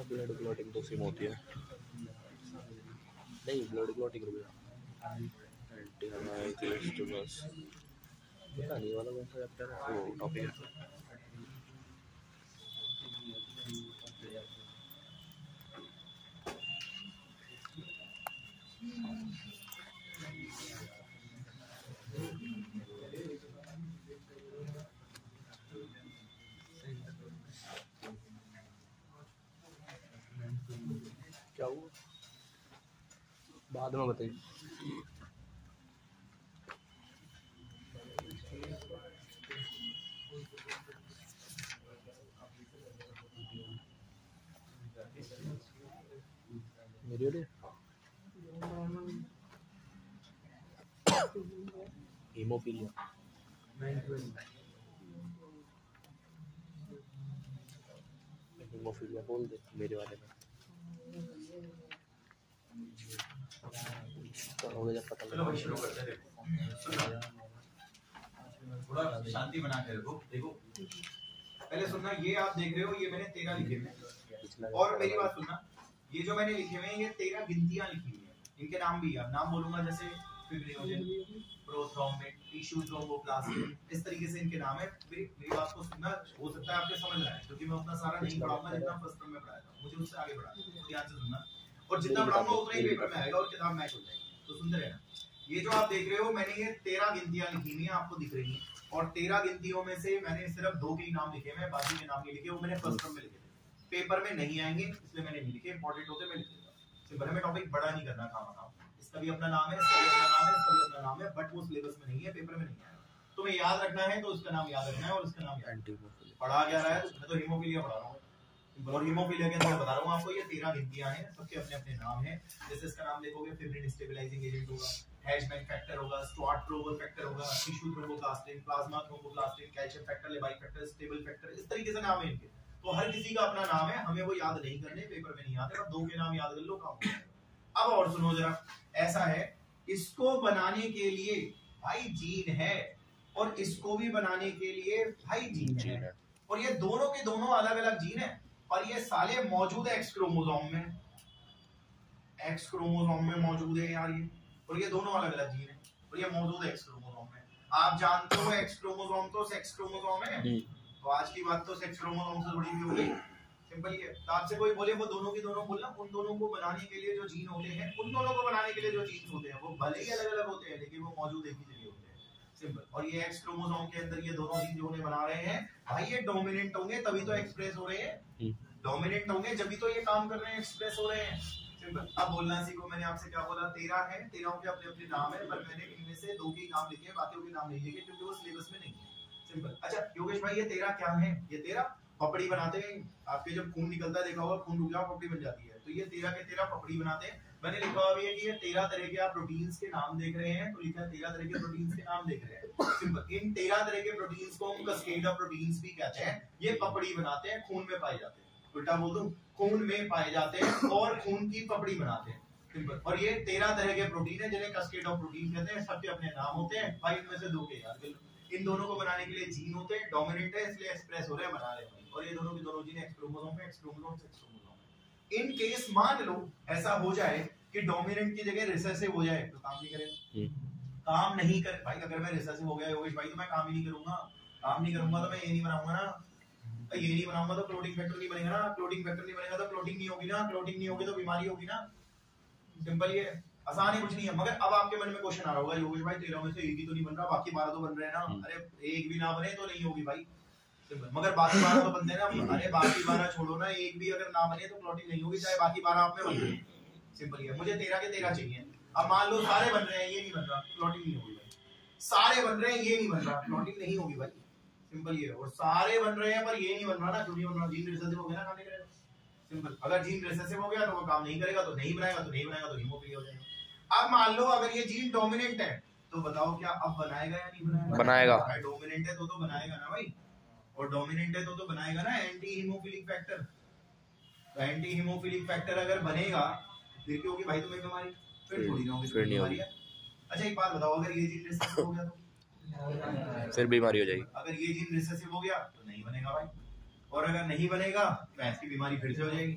Blood clotting तो same होती है। नहीं, ब्लड क्लॉटिंग पता नहीं वाला कौन सा चैप्टर है, वो टॉपिक है। क्या हुआ बाद में बताइए। मेरे लिए हीमोफीलिया हीमोफीलिया बोल दे मेरे वाले में। जब पता चलो भाई शुरू करते हैं। थोड़ा शांति बना के रखो। देखो पहले सुनना, ये आप देख रहे हो, ये मैंने 13 लिखे हुए हैं। और मेरी बात सुनना, ये जो मैंने लिखे हुए हैं ये 13 गिनतियां लिखी हुई है। इनके नाम भी अब नाम बोलूंगा, जैसे फिब्रिनोजेन, प्रोथ्रोम्बिन, टिश्यू थ्रोम्बोप्लास्टिन, इस तरीके से इनके नाम है। मेरी बात को सुनना, हो सकता है आपके समझ रहा है, क्योंकि मैं उतना सारा नहीं पढ़ाऊंगा जितना फर्स्ट टर्म में पढ़ाया था, मुझे उससे आगे बढ़ाना है, तो ध्यान से सुनना। और जितना पढ़ाऊंगा उतना ही पेपर में आएगा और किताब मैच हो जाएगी, तो सुनते रहना। ये जो आप देख रहे हो, मैंने ये 13 गिनतियां लिखी हुई है, आपको दिख रही है। और 13 गिनतियों में से मैंने सिर्फ 2 के ही नाम लिखे हैं, बाकी के नाम नहीं लिखे, वो मैंने फर्स्ट टर्म में लिखे थे। पेपर में नहीं आएंगे इसलिए मैंने नहीं लिखे, इंपॉर्टेंट होते मैं लिख दूंगा। सिंपल है, मैं टॉपिक बड़ा नहीं करना खाना। इसका भी अपना नाम है, इसका भी अपना नाम है, इसका भी अपना नाम है, बट वो सिलेबस में नहीं है, पेपर में नहीं आएगा। तुम्हें याद रखना है तो उसका नाम याद रखना है और उसका नाम पढ़ा क्या रहा है। मैं तो हीमोफीलिया पढ़ा रहा हूँ, और हीमोफीलिया के अंदर बता रहा हूँ आपको, ये 13 गिनतियां हैं, सबके अपने अपने नाम हैं। जैसे इसका नाम देखोगे, फिब्रिन स्टेबलाइजिंग एजेंट होगा, हैशमैन फैक्टर होगा, स्टुअर्ट प्रोवर फैक्टर होगा, tissue thromboplastin, plasma thromboplastin, calcium factor, labile factor, stable factor, इस तरीके से नाम है इनके। तो हर किसी का अपना नाम है, हमें वो याद नहीं करने, पेपर में नहीं आते, अब 2 के नाम याद कर लो, काम हो जाएगा। अब और सुनो जरा, ऐसा है, इसको बनाने के लिए भाई जीन है, और इसको भी बनाने के लिए भाई जीन है, और ये दोनों के दोनों अलग अलग जीन है, और ये साले मौजूद है एक्स क्रोमोसोम में, एक्स क्रोमोसोम में मौजूद है यार ये, और ये दोनों अलग अलग जीन है, और ये मौजूद है एक्स क्रोमोसोम में। आप जानते हो एक्स क्रोमोसोम तो सेक्स क्रोमोसोम है, तो आज की बात तो सेक्स क्रोमोसोम से जुड़ी हुई हो गई, सिंपल ही है। तो आपसे कोई बोले वो दोनों की दोनों बोलना, उन दोनों को बनाने के लिए जो जीन होते हैं, उन दोनों को बनाने के लिए जो जीन्स होते हैं, वो भले ही अलग अलग होते हैं, लेकिन वो मौजूद एक ही जगह होते हैं, सिंपल। और ये एक्स क्रोमोसोम के अंदर ये दोनों जीन जो उन्हें बना रहे हैं भाई, ये डोमिनेंट होंगे तभी तो एक्सप्रेस हो रहे हैं, डोमिनेंट होंगे जब तो ये काम कर रहे हैं, एक्सप्रेस हो रहे हैं, सिंपल। अब बोलना सीखो, मैंने आपसे क्या बोला, 13 है, 13 के अपने अपने नाम है, पर मैंने इनमें से 2 के नाम लिखे हैं, बाकियों के नाम नहीं लिखे, क्योंकि वो सिलेबस में नहीं है, सिंपल। अच्छा योगेश भाई, ये 13 क्या है? ये 13 पपड़ी बनाते हैं, आपके जब खून निकलता है देखा होगा, खून रुक जाओ पपड़ी बन जाती है, तो ये 13 के 13 पपड़ी बनाते हैं। मैंने लिखा हुआ भी है कि ये 13 तरह के आप प्रोटीन्स के नाम देख रहे हैं, तो लिखा है 13 तरह के प्रोटीन्स के नाम देख रहे हैं, सिंपल। इन 13 तरह के प्रोटीन्स को हम कैस्केड ऑफ प्रोटीन्स भी कहते हैं, ये पपड़ी बनाते हैं, खून में पाए जाते हैं, उल्टा बोल दूं, खून में पाए जाते हैं और खून की पपड़ी बनाते हैं, सिंपल। और ये 13 तरह के प्रोटीन है जिन्हें कैस्केड ऑफ प्रोटीन कहते हैं, सबके अपने नाम होते हैं भाई, इनमें से 2 के याद कर लो। इन दोनों को बनाने के लिए जीन होते हैं, डोमिनेंट है इसलिए एक्सप्रेस हो रहे हैं, बना रहे हैं, और ये दोनों की दोनों जीन एक्स क्रोमोसोम पे, एक्स क्रोमोसोम से एक्स क्रोमोसोम है। इन केस मान लो ऐसा हो जाए कि डोमिनेंट की जगह रिसेसिव हो जाए, तो काम नहीं करेगा, काम नहीं कर भाई। अगर मैं रिसेसिव हो गया योगेश भाई, तो मैं काम ही नहीं करूंगा, काम नहीं करूंगा तो मैं ये नहीं बनाऊंगा ना, ये नहीं बनाऊंगा तो क्लोटिंग फैक्टर नहीं बनेगा ना, क्लोटिंग फैक्टर नहीं बनेगा तो क्लोटिंग नहीं होगी ना, क्लोटिंग नहीं होगी तो बीमारी होगी ना, सिंपल ये। आसान है, कुछ नहीं है। मगर अब आपके मन में क्वेश्चन आ रहा होगा, योगेश भाई 13 में से एक ही तो नहीं बन रहा, बाकी 12 तो बन रहे हैं ना। अरे एक भी ना बने तो नहीं होगी भाई, मगर बाकी 12 तो बनते हैं ना। अरे बाकी 12 छोड़ो ना, एक भी अगर ना बने तो क्लॉटिंग नहीं होगी, चाहे बाकी 12 आप में बन रहे। सिंपल है। मुझे 13 के 13 चाहिए। अब मान लो सारे बन रहे हैं, ये नहीं बन रहा, क्लॉटिंग नहीं होगी भाई। सारे बन रहे हैं, ये नहीं बन रहा, क्लॉटिंग नहीं होगी भाई। सिंपल ये। और सारे बन रहे हैं पर ये नहीं बन रहा ना, क्यों नहीं बन रहा? जीन रिसेसिव हो गया ना, काम नहीं करेगा। सिंपल। अगर जीन रिसेसिव हो गया तो वो काम नहीं करेगा, तो नहीं बनाएगा, तो नहीं बनाएगा तो हीमोफिलिया हो जाएगा। अब मान लो अगर ये जीन डोमिनेंट है तो बताओ क्या अब बनाएगा या नहीं बनाएगा? बनाएगा। डोमिनेंट है तो बनाएगा ना भाई, और डोमिनेंट है तो बनाएगा ना एंटी हीमोफिलिक फैक्टर। तो एंटी हीमोफिलिक फैक्टर अगर बनेगा फिर क्या होगी भाई तुम्हें बीमारी? फिर थोड़ी ना होगी, फिर नहीं होगी। अच्छा एक बात बताओ, अगर ये जीन रिसेसिव हो गया तो फिर बीमारी हो जाएगी। अगर ये जीन रिसेसिव हो गया तो नहीं बनेगा भाई, और अगर नहीं बनेगा तो ऐसी बीमारी फिर से हो जाएगी।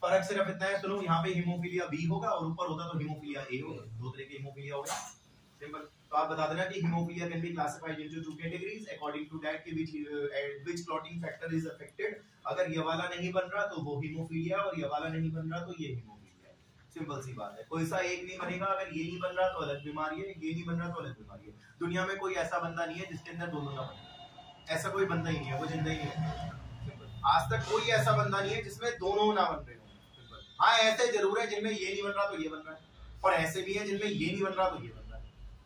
फर्क सिर्फ इतना है, सुनो, यहाँ पे हीमोफिलिया बी होगा और ऊपर होता तो हीमोफिलिया ए होगा। दो तरह के हीमोफिलिया होगा। सिंपल। तो आप बता देना कि haemophilia can be classified into two categories according to that कि which clotting factor is affected. अगर ये वाला नहीं बन रहा तो वो हीमोफिलिया, और ये वाला नहीं बन रहा तो ये हीमोफिलिया है। सिंपल सी बात है। कोई सा एक नहीं बनेगा, अगर ये नहीं बन रहा तो अलग बीमारी है, ये नहीं बन रहा तो अलग बीमारी है। दुनिया में कोई ऐसा बंदा नहीं है जिसके अंदर दोनों ना बने। ऐसा कोई बंदा ही नहीं है, वो जिंदा ही नहीं है। आज तक कोई ऐसा बंदा नहीं है जिसमें दोनों ना बन रहे हो। हाँ ऐसे जरूर है जिनमें ये नहीं बन रहा तो ये बन रहा है, और ऐसे भी है जिनमें ये नहीं बन रहा तो ये बन रहा है।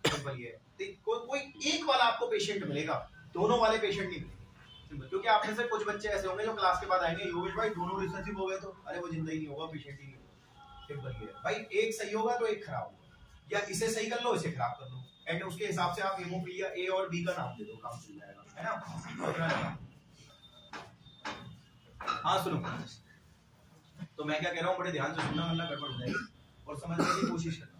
सिंपल ये है। कोई एक वाला आपको पेशेंट मिलेगा, दोनों वाले पेशेंट नहीं मिलेंगे। सिंपल। क्योंकि आप में से कुछ बच्चे ऐसे होंगे जो क्लास के बाद आएंगे, योगेश भाई दोनों रिसेसिव हो गए तो अरे वो जिंदा ही नहीं होगा, पेशेंट ही नहीं होगा। सिंपल ये है भाई, एक सही होगा तो एक खराब होगा, या इसे सही कर लो इसे खराब कर लो, एंड उसके हिसाब से आप हीमोफिलिया ए और बी का नाम दे दो, काम चल जाएगा, है ना। हाँ सुनो, तो मैं क्या कह रहा हूँ, बड़े ध्यान से सुनना वरना गड़बड़ हो जाएगी, और समझने की कोशिश करना।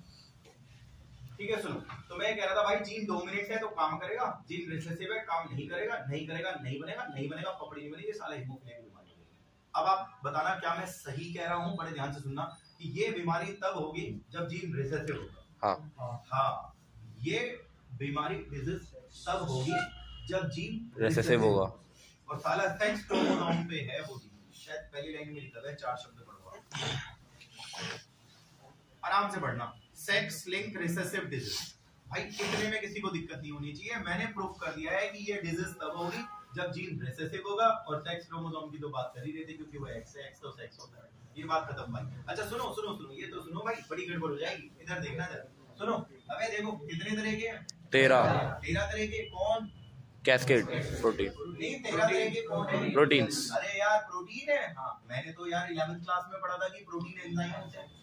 ठीक है सुनो, तो मैं कह रहा था भाई जीन डोमिनेंट है तो काम करेगा, जीन रिसेसिव है काम नहीं करेगा, नहीं करेगा नहीं बनेगा, नहीं बनेगा पपड़ी नहीं बनेगी, साला हीमोफिलिया की बीमारी होगी। अब आप बताना क्या मैं सही कह रहा हूँ, बड़े ध्यान से सुनना कि ये बीमारी तब होगी जब जीन रिसेसिव होगा। हाँ ये बीमारी डिजीज तब होगी जब जीन रिसेसिव होगा, और साला सेक्स क्रोमोसोम पे है वो जीन। शायद पहली लाइन में लिखा है, 4 शब्द पढ़ो आराम से पढ़ना, सेक्स लिंक रिसेसिव डिजीज। भाई इतने में किसी को दिक्कत नहीं होनी चाहिए, मैंने प्रूव कर दिया है कि ये डिजीज तब होगी जब जीन रिसेसिव होगा, और सेक्स क्रोमोसोम की तो बात कर ही रहे थे क्योंकि वो एक्स है, एक्स तो सेक्स होता है, ये बात खत्म भाई। अच्छा सुनो सुनो सुनो, ये तो सुनो भाई, बड़ी गड़बड़ हो जाएगी, इधर देखना जरा, सुनो। अबे देखो कितने तरह के हैं? 13 तरह के। कौन? कैस्केड प्रोटीन नहीं 13 तरह के कौन है? प्रोटीन्स। अरे यार प्रोटीन है, हाँ मैंने तो यार 11th क्लास में पढ़ा था कि प्रोटीन एंजाइम होते हैं।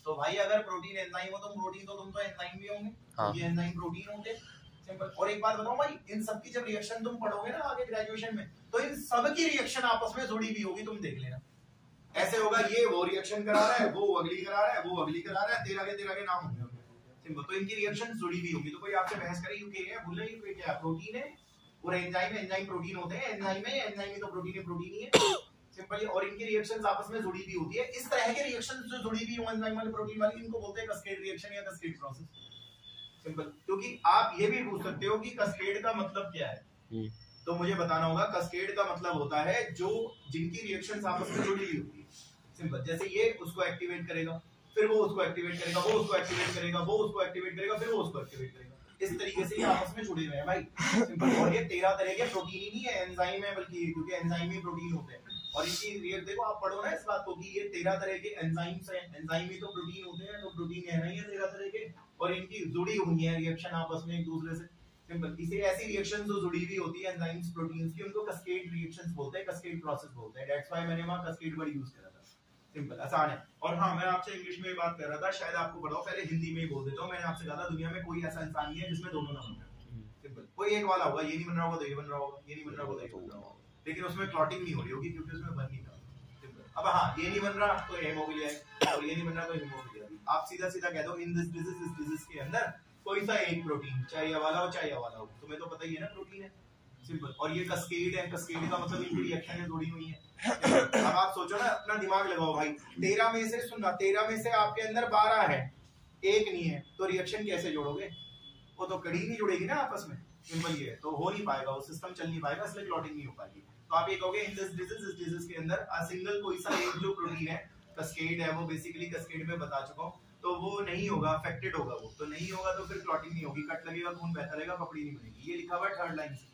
तो भाई अगर प्रोटीन एंजाइम हो तो प्रोटीन तो तुम तो एंजाइम भी होंगे। हाँ। ये एंजाइम प्रोटीन होते हैं। सिंपल। और एक बात बताऊं भाई, इन सब की जब रिएक्शन तुम पढ़ोगे ना आगे ग्रेजुएशन में, तो इन सब की रिएक्शन आपस में जुड़ी भी होगी, तुम देख लेना। ऐसे होगा, ये वो रिएक्शन करा रहा है, वो अगली करा रहा है, वो अगली करा रहा है, 13 के नाम होंगे। सिंपल। तो इनकी रिएक्शन जुड़ी भी होगी। तो कोई आपसे बहस करे यूके है, बोले ये क्या प्रोटीन है और एंजाइम है, एंजाइम प्रोटीन होते हैं, एंजाइम है, एंजाइम ही तो प्रोटीन ही है। सिंपल। और इनकी रिएक्शंस आपस में जुड़ी भी होती है। इस तरह के रिएक्शंस जो जुड़ी भी हो एंजाइम वाले प्रोटीन वाली, इनको बोलते हैं कैस्केड रिएक्शन या कैस्केड प्रोसेस। सिंपल। क्योंकि आप ये भी पूछ सकते हो कि कैस्केड का मतलब क्या है, तो मुझे बताना होगा कैस्केड का मतलब होता है जो जिनकी रिएक्शंस आपस में जुड़ी हुई होती है। सिंपल। जैसे ये उसको एक्टिवेट करेगा, फिर वो उसको एक्टिवेट करेगा, वो उसको एक्टिवेट करेगा, वो उसको एक्टिवेट करेगा, फिर वो उसको एक्टिवेट करेगा। इस तरीके से ये आपस में जुड़े हुए हैं भाई। सिंपल। और ये 13 तरह के प्रोटीन ही नहीं है, एंजाइम है, बल्कि क्योंकि एंजाइम ही प्रोटीन होते हैं। और इनकी रिएक्ट देखो, आप पढ़ो ना इस बात को कि ये 13 तरह के एंजाइम्स हैं, एंजाइम ही तो प्रोटीन होते हैं, तो प्रोटीन है नहीं है 13 तरह के, और इनकी जुड़ी हुई है रिएक्शन आपस में एक दूसरे से। सिंपल। इसे ऐसी रिएक्शन जो जुड़ी हुई होती है एंजाइम्स प्रोटीन्स की, उनको कैस्केड रिएक्शंस बोलते हैं, कैस्केड प्रोसेस बोलते हैं। दैट्स व्हाई मैंने वहां कैस्केड वर्ड यूज करा था। सिंपल, आसान है। और हाँ, मैं आपसे इंग्लिश में बात कर रहा था, शायद आपको पता हो, पहले हिंदी में ही बोल देता हूँ। मैंने आपसे कहा था दुनिया में कोई ऐसा इंसान नहीं है जिसमें दोनों ना बन रहे। सिंपल। कोई एक वाला होगा, ये नहीं बन रहा होगा तो ये बन रहा होगा, ये नहीं बन रहा होगा तो ये बन रहा होगा, लेकिन उसमें क्लॉटिंग नहीं हो रही होगी क्योंकि उसमें बन नहीं रहा। अब हाँ, ये नहीं बन रहा तो हीमोफिलिया है, और ये नहीं बन रहा तो हीमोफिलिया है। आप सीधा सीधा कह दो इन दिस डिजीज के अंदर कोई सा एक प्रोटीन, चाहे ये वाला हो चाहे ये वाला हो, तुम्हें तो पता ही है ना प्रोटीन है। सिंपल। और ये कैस्केड है, कैस्केड का मतलब इनकी रिएक्शन जुड़ी हुई है। अब आप सोचो ना, अपना दिमाग लगाओ भाई, 13 में से सुनना, 13 में से आपके अंदर 12 है, एक नहीं है, तो रिएक्शन कैसे जोड़ोगे? वो तो कड़ी नहीं जुड़ेगी ना आपस में। सिंपल ये तो हो नहीं पाएगा, वो सिस्टम चल नहीं पाएगा, इसलिए क्लॉटिंग नहीं हो पाएगी। तो आप ये कहोगे इन दिस डिजीज के अंदर अ सिंगल कोई सा एक जो प्रोटीन है कैस्केड है, वो बेसिकली कैस्केड में बता चुका हूं, तो वो नहीं होगा, अफेक्टेड होगा वो, तो नहीं होगा तो फिर क्लॉटिंग नहीं होगी, कट लगेगा, खून बहता रहेगा, पपड़ी नहीं बनेगी। ये लिखा हुआ है थर्ड लाइन से,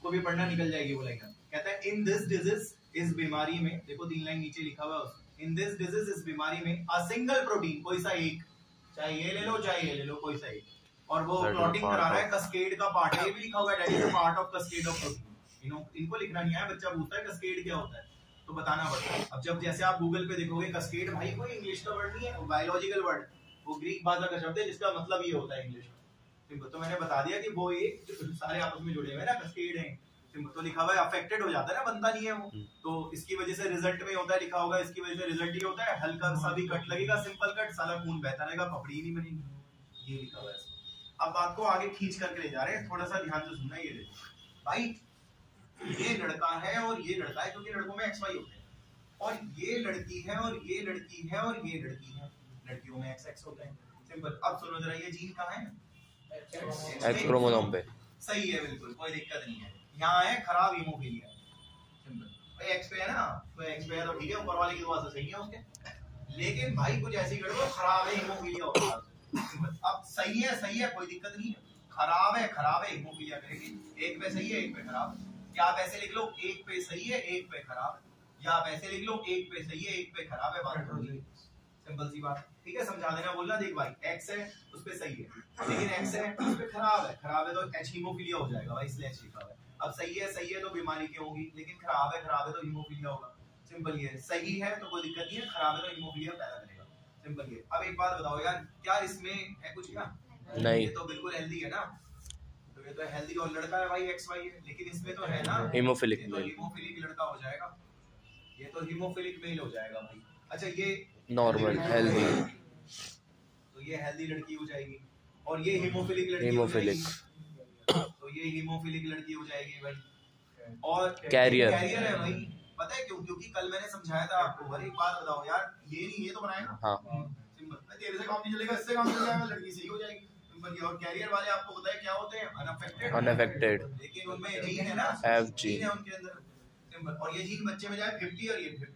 को भी पढ़ना निकल जाएगी वो लाइन। कहता है इन दिस डिजीज, इस बीमारी में, देखो 3 लाइन नीचे लिखा हुआ है, इन दिस डिजीज, इस बीमारी में अ सिंगल प्रोटीन, कोई सा एक, चाहे ये ले लो चाहे ये ले लो, कोई सा एक, और वो क्लॉटिंग करा रहा है, कैस्केड का पार्ट है, ये भी लिखा हुआ है, that is a part of cascade of protein. इनको लिखना नहीं है, बच्चा पूछता है कैस्केड क्या होता है, तो बताना पड़ता है। अब जब जैसे आप गूगल पे देखोगे कैस्केड, भाई कोई इंग्लिश का वर्ड नहीं है, बायोलॉजिकल वर्ड, वो ग्रीक भाषा का शब्द है जिसका मतलब ये होता है इंग्लिश में। तो मैंने बता दिया कि वो एक सारे आपस में जुड़े हुए हैं ना, कैस्केड है, तो लिखा हुआ है अफेक्टेड हो जाता है ना, बनता नहीं है वो, तो इसकी वजह से रिजल्ट में होता है, लिखा होगा इसकी वजह से रिजल्ट ये होता है, हल्का सा भी कट लगेगा, सिंपल कट, साला खून बहता रहेगा, पपड़ी नहीं बनेगी, ये लिखा हुआ है। अब बात को आगे खींच करके ले जा रहे हैं, थोड़ा सा ध्यान से सुनना। ये देखो भाई, ये लड़का है और ये लड़का है, क्योंकि लड़कों में XY होते हैं, और ये लड़की है और ये लड़की है और ये लड़की है, लड़कियों में XX होते हैं, सिंपल। अब सुनो जरा, ये जीन कहाँ है? X क्रोमोसोम पे। सही है, बिल्कुल कोई दिक्कत नहीं है। यहाँ है खराब हीमोफीलिया, सिंपल। भाई X पे है ना, तो X पे है तो ठीक है, ऊपर वाले की दुआ से सही है उसके, लेकिन भाई कुछ ऐसी गड़बड़, खराब है हीमोफीलिया होता है। अब सही है कोई दिक्कत नहीं है, खराब है हीमोफीलिया करेगी, एक पे सही है एक पे खराब, या आप ऐसे लिख लो एक पे सही है एक पे खराब, या आप ऐसे लिख लो एक पे सही है एक पे खराब है, बात हो गई, सिंपल सी बात, ठीक है। समझा देना, बोलना देख भाई X है उस पे सही है, लेकिन X है उस पे खराब है तो H हीमोफीलिया हो जाएगा भाई, इसलिए H लिखा हुआ है। अब सही है तो बीमारी क्या होगी, लेकिन खराब है तो हीमोफीलिया होगा, सिंपल ये। सही है तो कोई दिक्कत नहीं है, खराब है तो हीमोफीलिया पैदा करेगा, सिंपल ये। अब एक बात बताओ यार, क्या इसमें है कुछ क्या? नहीं, ये तो बिल्कुल हेल्दी है ना, तो ये तो हेल्दी और लड़का है भाई XY है, लेकिन इसमें तो है ना हीमोफिलिक तो मेल। हीमोफिलिक लड़का हो जाएगा, ये तो हीमोफिलिक मेल हो जाएगा भाई। अच्छा, ये नॉर्मल हेल्दी, तो ये हेल्दी लड़की हो जाएगी, और ये हीमोफिलिक लड़की हीमोफिलिक, तो ये हीमोफिलिक लड़की हो जाएगी भाई। और कैरियर है भाई, पता है क्यों? क्योंकि कल मैंने समझाया था आपको। अरे एक बात बताओ यार, ये नहीं, ये तो बनाएगा, हाँ, सिंपल। तेरे से काम नहीं चलेगा, इससे काम चल जाएगा, लड़की सही हो जाएगी, सिंपल। और कैरियर वाले आपको पता है क्या होते हैं? अनअफेक्टेड, लेकिन उनमें जीन है ना, F जीन है उनके अंदर, सिंपल। और ये जीन बच्चे में जाए 50 और ये 50,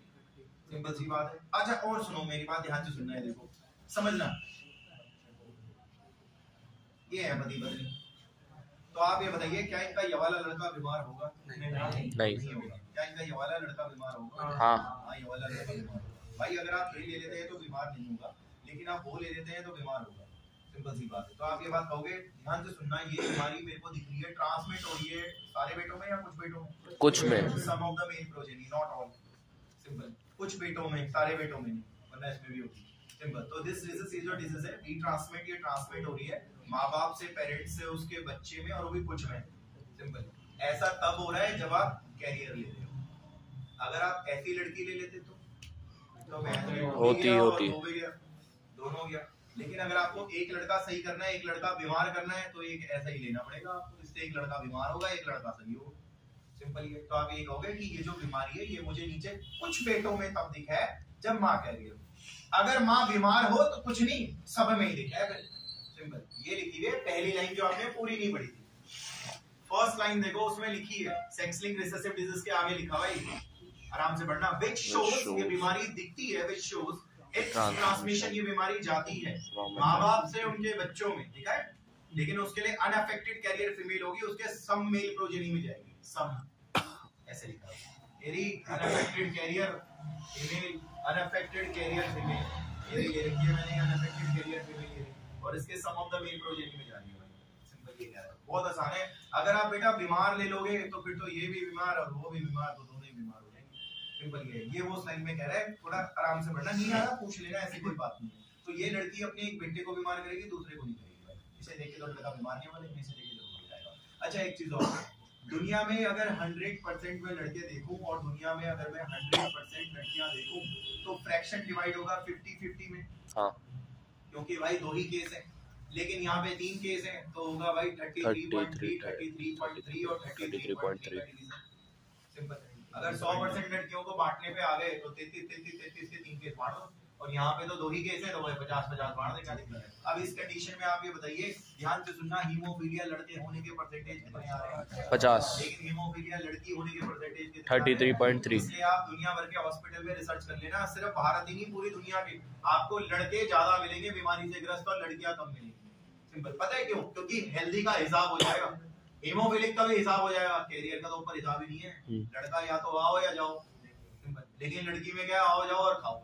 सिंपल सी बात है। अच्छा, और सुनो, मेरी बात ध्यान से सुनना है, देखो समझना। ये है पति पत्नी, तो आप ये बताइए, क्या इनका ये वाला लड़का बीमार होगा? नहीं होगा। क्या इनका ये वाला लड़का बीमार होगा? हाँ, ये वाला लड़का बीमार होगा भाई। अगर आप ये ले लेते हैं तो बीमार नहीं होगा, लेकिन आप वो ले लेते हैं तो बीमार होगा, सिंपल सी बात है। तो आप ये बात कहोगे, ध्यान से सुनना, ये बीमारी मेरे को दिख रही है, ट्रांसमिट हो रही है सारे बेटों में या कुछ बेटों में? कुछ में, some of the male progeny, not all, simple. कुछ बेटों में, सारे बेटों में नहीं, वरना इसमें भी होगी, सिंपल। तो दिस डिजीज जो डिजीज है, ये ट्रांसमिट हो रही है माँ बाप से, पेरेंट्स से उसके बच्चे में, और वो भी कुछ में, सिंपल। ऐसा तब हो रहा है जब आप कैरियर ले रहे हो। अगर आप ऐसी लड़की ले लेते तो होती दोनों हो गया। लेकिन अगर आपको एक लड़का सही करना है, एक लड़का बीमार करना है, तो एक ऐसा ही लेना पड़ेगा आपको, इससे एक लड़का बीमार होगा, एक लड़का सही होगा, सिंपल ये। तो आप ये कहोगे कि ये जो बीमारी है, ये मुझे नीचे कुछ पेटों में तब दिखा है जब माँ कैरियर हो। अगर माँ बीमार हो तो कुछ नहीं, सब में ही दिखा है, सिंपल। ये लिखी हुई है पहली लाइन, जो आपने पूरी नहीं पढ़ी थी। फर्स्ट लाइन देखो, उसमें लिखी है सेक्स लिंक रिसेसिव डिजीज के आगे लिखा हुआ है, आराम से पढ़ना। विच शोज, ये बीमारी दिखती है, विच शोज इट्स ट्रांसमिशन, ये बीमारी जाती है माँ बाप से उनके बच्चों में, ठीक है, लेकिन उसके लिए अनअफेक्टेड कैरियर फीमेल होगी, उसके सम मेल प्रोजेनी में जाएगी, सम, ऐसे लिखा है। यदि unaffected carrier female, unaffected carrier female, ये लिखिए मैंने, अनअफेक्टेड कैरियर फीमेल, और इसके सम ऑफ द मेल प्रोजेनी में जाएगी भाई, सिंपल ये है, बहुत आसान है। अगर आप बेटा बीमार ले लोगे तो फिर तो ये भी बीमार और वो भी बीमार, तो दोनों ही बीमार हो जाएंगे, सिंपल ये वो स्लाइड में कह रहा है। थोड़ा आराम से पढ़ना, नहीं आ रहा पूछ लेना, ऐसी कोई बात नहीं है। तो ये लड़की अपने एक बेटे को बीमार करेगी, दूसरे को नहीं करेगी भाई, इसे देख के तो लड़का बीमार नहीं होगा, लेकिन इसे देख के जरूर हो जाएगा। अच्छा, एक चीज और, दुनिया में अगर 100% में लड़के देखूं और दुनिया में अगर मैं 100% लड़कियां देखूं, तो फ्रैक्शन डिवाइड होगा 50-50 में, हाँ, क्योंकि भाई 2 ही केस है, लेकिन यहाँ पे 3 केस हैं, तो होगा भाई 33.3, 33.3 और 33.3, सिंपल। अगर 100% लड़कियों को बांटने पे आ गए तो 33 के 3 केस बांट दो, और यहाँ पे तो 2 ही केस है, तो 50-50 बांट दे, क्या दिक्कत है। अब इस कंडीशन में आप ये बताइए, ध्यान से सुनना, हीमोफीलिया लड़के होने के परसेंटेज कितने आ रहे हैं? 50, लेकिन हीमोफीलिया लड़की होने के परसेंटेज कितने? 33.3। इसलिए आप दुनिया भर के हॉस्पिटल में रिसर्च कर लेना, सिर्फ भारत ही नहीं पूरी दुनिया के, आपको लड़के ज्यादा मिलेंगे बीमारी से ग्रस्त और लड़कियां कम मिलेंगी। सिंपल। पता है क्यों? क्योंकि हेल्दी का हिसाब हो जाएगा, हीमोफिलिक का भी हिसाब हो जाएगा, कैरियर का तो ऊपर हिसाब ही नहीं है। लड़का या तो आओ या जाओ, लेकिन लड़की में क्या, आओ जाओ और खाओ,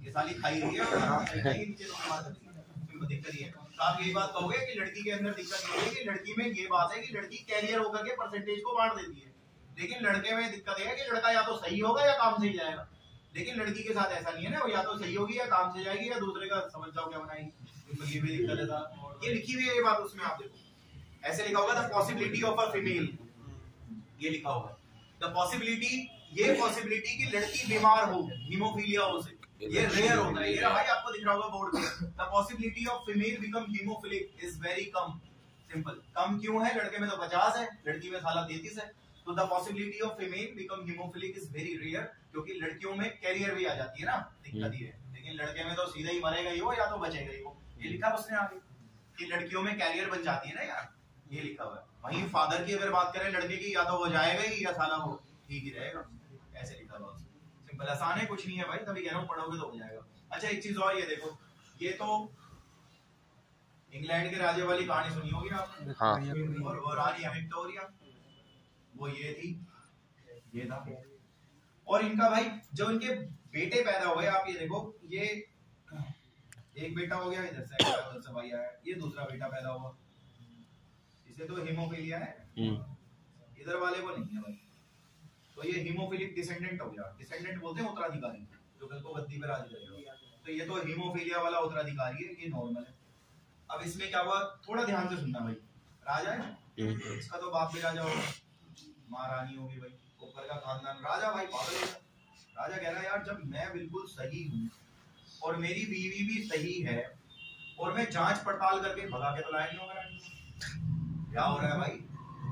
ये साली खाई रही है और आराम से खाएगी, नीचे तो बीमार करती है, दिक्कत ही है। तो आप ये बात कहोगे कि लड़की के अंदर दिक्कत नहीं है, कि लड़की में ये बात है कि लड़की कैरियर होकर के परसेंटेज को बांट देती है, लेकिन लड़के में दिक्कत है कि लड़का या तो सही होगा या काम से ही जाएगा, लेकिन लड़की के साथ ऐसा नहीं है ना, वो या तो सही होगी या काम से जाएगी या दूसरे का समझ जाओ क्या बनाएगी, ये भी दिक्कत है। ये लिखी हुई है ये बात, उसमें आप देखो ऐसे लिखा होगा, the possibility of a female, ये लिखा होगा द पॉसिबिलिटी, ये पॉसिबिलिटी कि लड़की बीमार हो हीमोफीलिया हो से, ये रेयर होता है। ये भाई आपको दिख रहा होगा बोर्ड पे, the possibility of female become haemophilic is very कम। सिंपल। कम क्यों है? लड़के में तो 50 है, लड़की में साला 33 है, तो the possibility of female become haemophilic is very rare, क्योंकि लड़कियों में कैरियर भी आ जाती है ना, दिक्कत ही है, लेकिन लड़के में तो सीधा ही मरेगा ही वो या तो बचेगा ही वो। ये लिखा उसने आगे कि लड़कियों में कैरियर बन जाती है ना यार, ये लिखा हुआ है। वहीं फादर की अगर बात करें लड़के की, या तो वो जाएगा ही या साला वो ठीक ही रहेगा, ऐसे लिखा हुआ। सिंपल, आसान है, कुछ नहीं है भाई, तभी कह रहा हूँ पढ़ोगे तो हो जाएगा। अच्छा एक चीज और, ये देखो, ये तो इंग्लैंड के राजे वाली कहानी सुनी होगी आपने, हाँ। और वो रानी विक्टोरिया, वो ये थी, ये था। और इनका भाई जो इनके बेटे पैदा हुए, आप ये देखो, ये एक बेटा हो गया, इधर से भाई आया, ये दूसरा बेटा पैदा हुआ, इसे तो हीमोफीलिया है, इधर वाले को नहीं है भाई, तो ये हीमोफिलिक डिसेंडेंट हो गया। डिसेंडेंट बोलते हैं उत्तराधिकारी, जो कल को गद्दी पे राज करेगा, तो ये तो हीमोफीलिया वाला उत्तराधिकारी है, ये नॉर्मल है। अब इसमें क्या हुआ, थोड़ा ध्यान से सुनना भाई, राजा है, इसका तो बाप भी राजा होगा, माँ रानी होगी भाई, ऊपर का खानदान, राजा भाई पागल है। राजा कह रहा है यार, जब मैं बिल्कुल सही हूँ और मेरी बीवी भी सही है और मैं जांच पड़ताल करके भगा के तो लाया नहीं होगा, क्या हो रहा है भाई,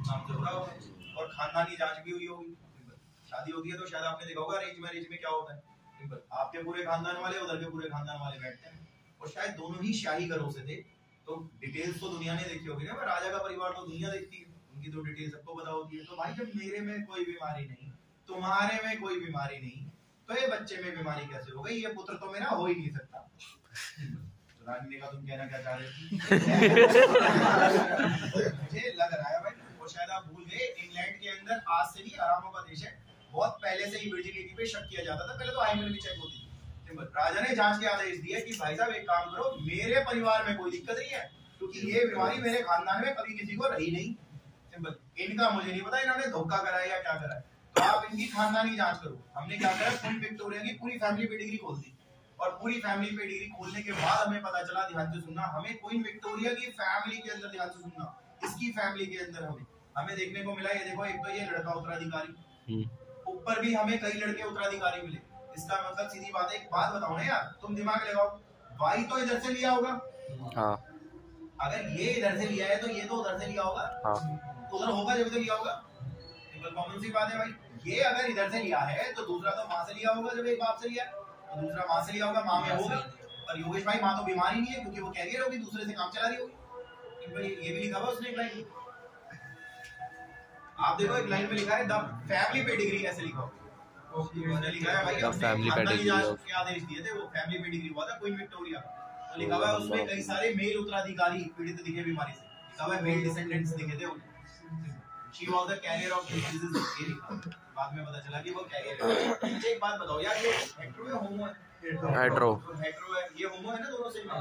नाम तो होगा, और खानदानी जांच भी हुई होगी। शादी होती है तो शायद आपने देखा होगा अरेंज मैरिज में क्या होता है, आपके पूरे खानदान वाले उधर के पूरे खानदान वाले बैठते हैं, और शायद दोनों ही शाही घरों से थे, तो डिटेल्स तो दुनिया ने देखी होगी ना, राजा का परिवार तो दुनिया देखती है, उनकी तो डिटेल सबको पता होती है। तो भाई जब मेरे में कोई बीमारी नहीं, तुम्हारे में कोई बीमारी नहीं, तो ये बच्चे में बीमारी कैसे हो गई, ये पुत्र तो मेरा हो ही नहीं सकता। रानी ने कहा तुम कहना क्या चाह रहे थे? मुझे लग रहा है भाई, वो शायद आप भूल गए, इंग्लैंड के अंदर आज से नहीं, आरामों का देश है, बहुत पहले से ही वर्जिनिटी पे शक किया जाता था, पहले तो हाइमेन भी चेक होती थी। राजा ने जांच के आदेश दिए कि भाई साहब एक काम करो, मेरे परिवार में कोई दिक्कत नहीं है, क्योंकि ये बीमारी मेरे खानदान में कभी किसी को रही नहीं। सिंपल, इनका मुझे नहीं पता इन्होंने धोखा कराया या क्या कराया, तो आप इनकी खानदानी जांच करो। हमने क्या करा, क्वीन विक्टोरिया की पूरी फैमिली पेडिग्री खोल दी, और पूरी फैमिली पेडिग्री खोलने के बाद हमें पता चला, ध्यान से सुनना, हमें क्वीन विक्टोरिया की फैमिली के अंदर, ध्यान से सुनना, इसकी फैमिली के अंदर हमें देखने को मिला, ये देखो, एक तो ये लड़का उत्तराधिकारी, ऊपर भी हमें कई लड़के उत्तराधिकारी मिले। इसका मतलब सीधी बात है, एक बात बताओ ना यार, तुम दिमाग लगाओ, वाई तो इधर से लिया होगा, हाँ। अगर ये इधर से लिया है तो ये तो उधर से लिया होगा, हाँ। तो उधर होगा जब तो लिया होगा, सिंपल कॉमन सी बात है भाई। ये अगर इधर से लिया है तो दूसरा तो माँ से लिया होगा, जब एक बाप से लिया तो दूसरा माँ से लिया होगा, माँ में होगा। और योगेश भाई माँ तो बीमार ही नहीं है, क्योंकि वो कैरियर होगी, दूसरे से काम चला रही होगी। ये भी लिखा हुआ उसने एक लाइन, आप देखो एक लाइन में लिखा है द फैमिली पेडिग्री, ऐसे लिखा हुआ लिखा है भाई, फैमिली पेडिग्री के आदेश दिए थे, वो फैमिली पेडिग्री हुआ था क्वीन विक्टोरिया, तो लिखा हुआ है उसमें कई सारे मेल उत्तराधिकारी पीड़ित दिखे बीमारी से, लिखा हुआ है मेल डिसेंडेंट्स दिखे थे उन्हें। She was the carrier of this disease, ये लिखा हुआ, बाद में पता चला कि वो कैरियर है। मुझे एक बात बताओ यार, ये हेटेरो है होमो है? हेटेरो है, ये होमो है ना, दोनों सेम है,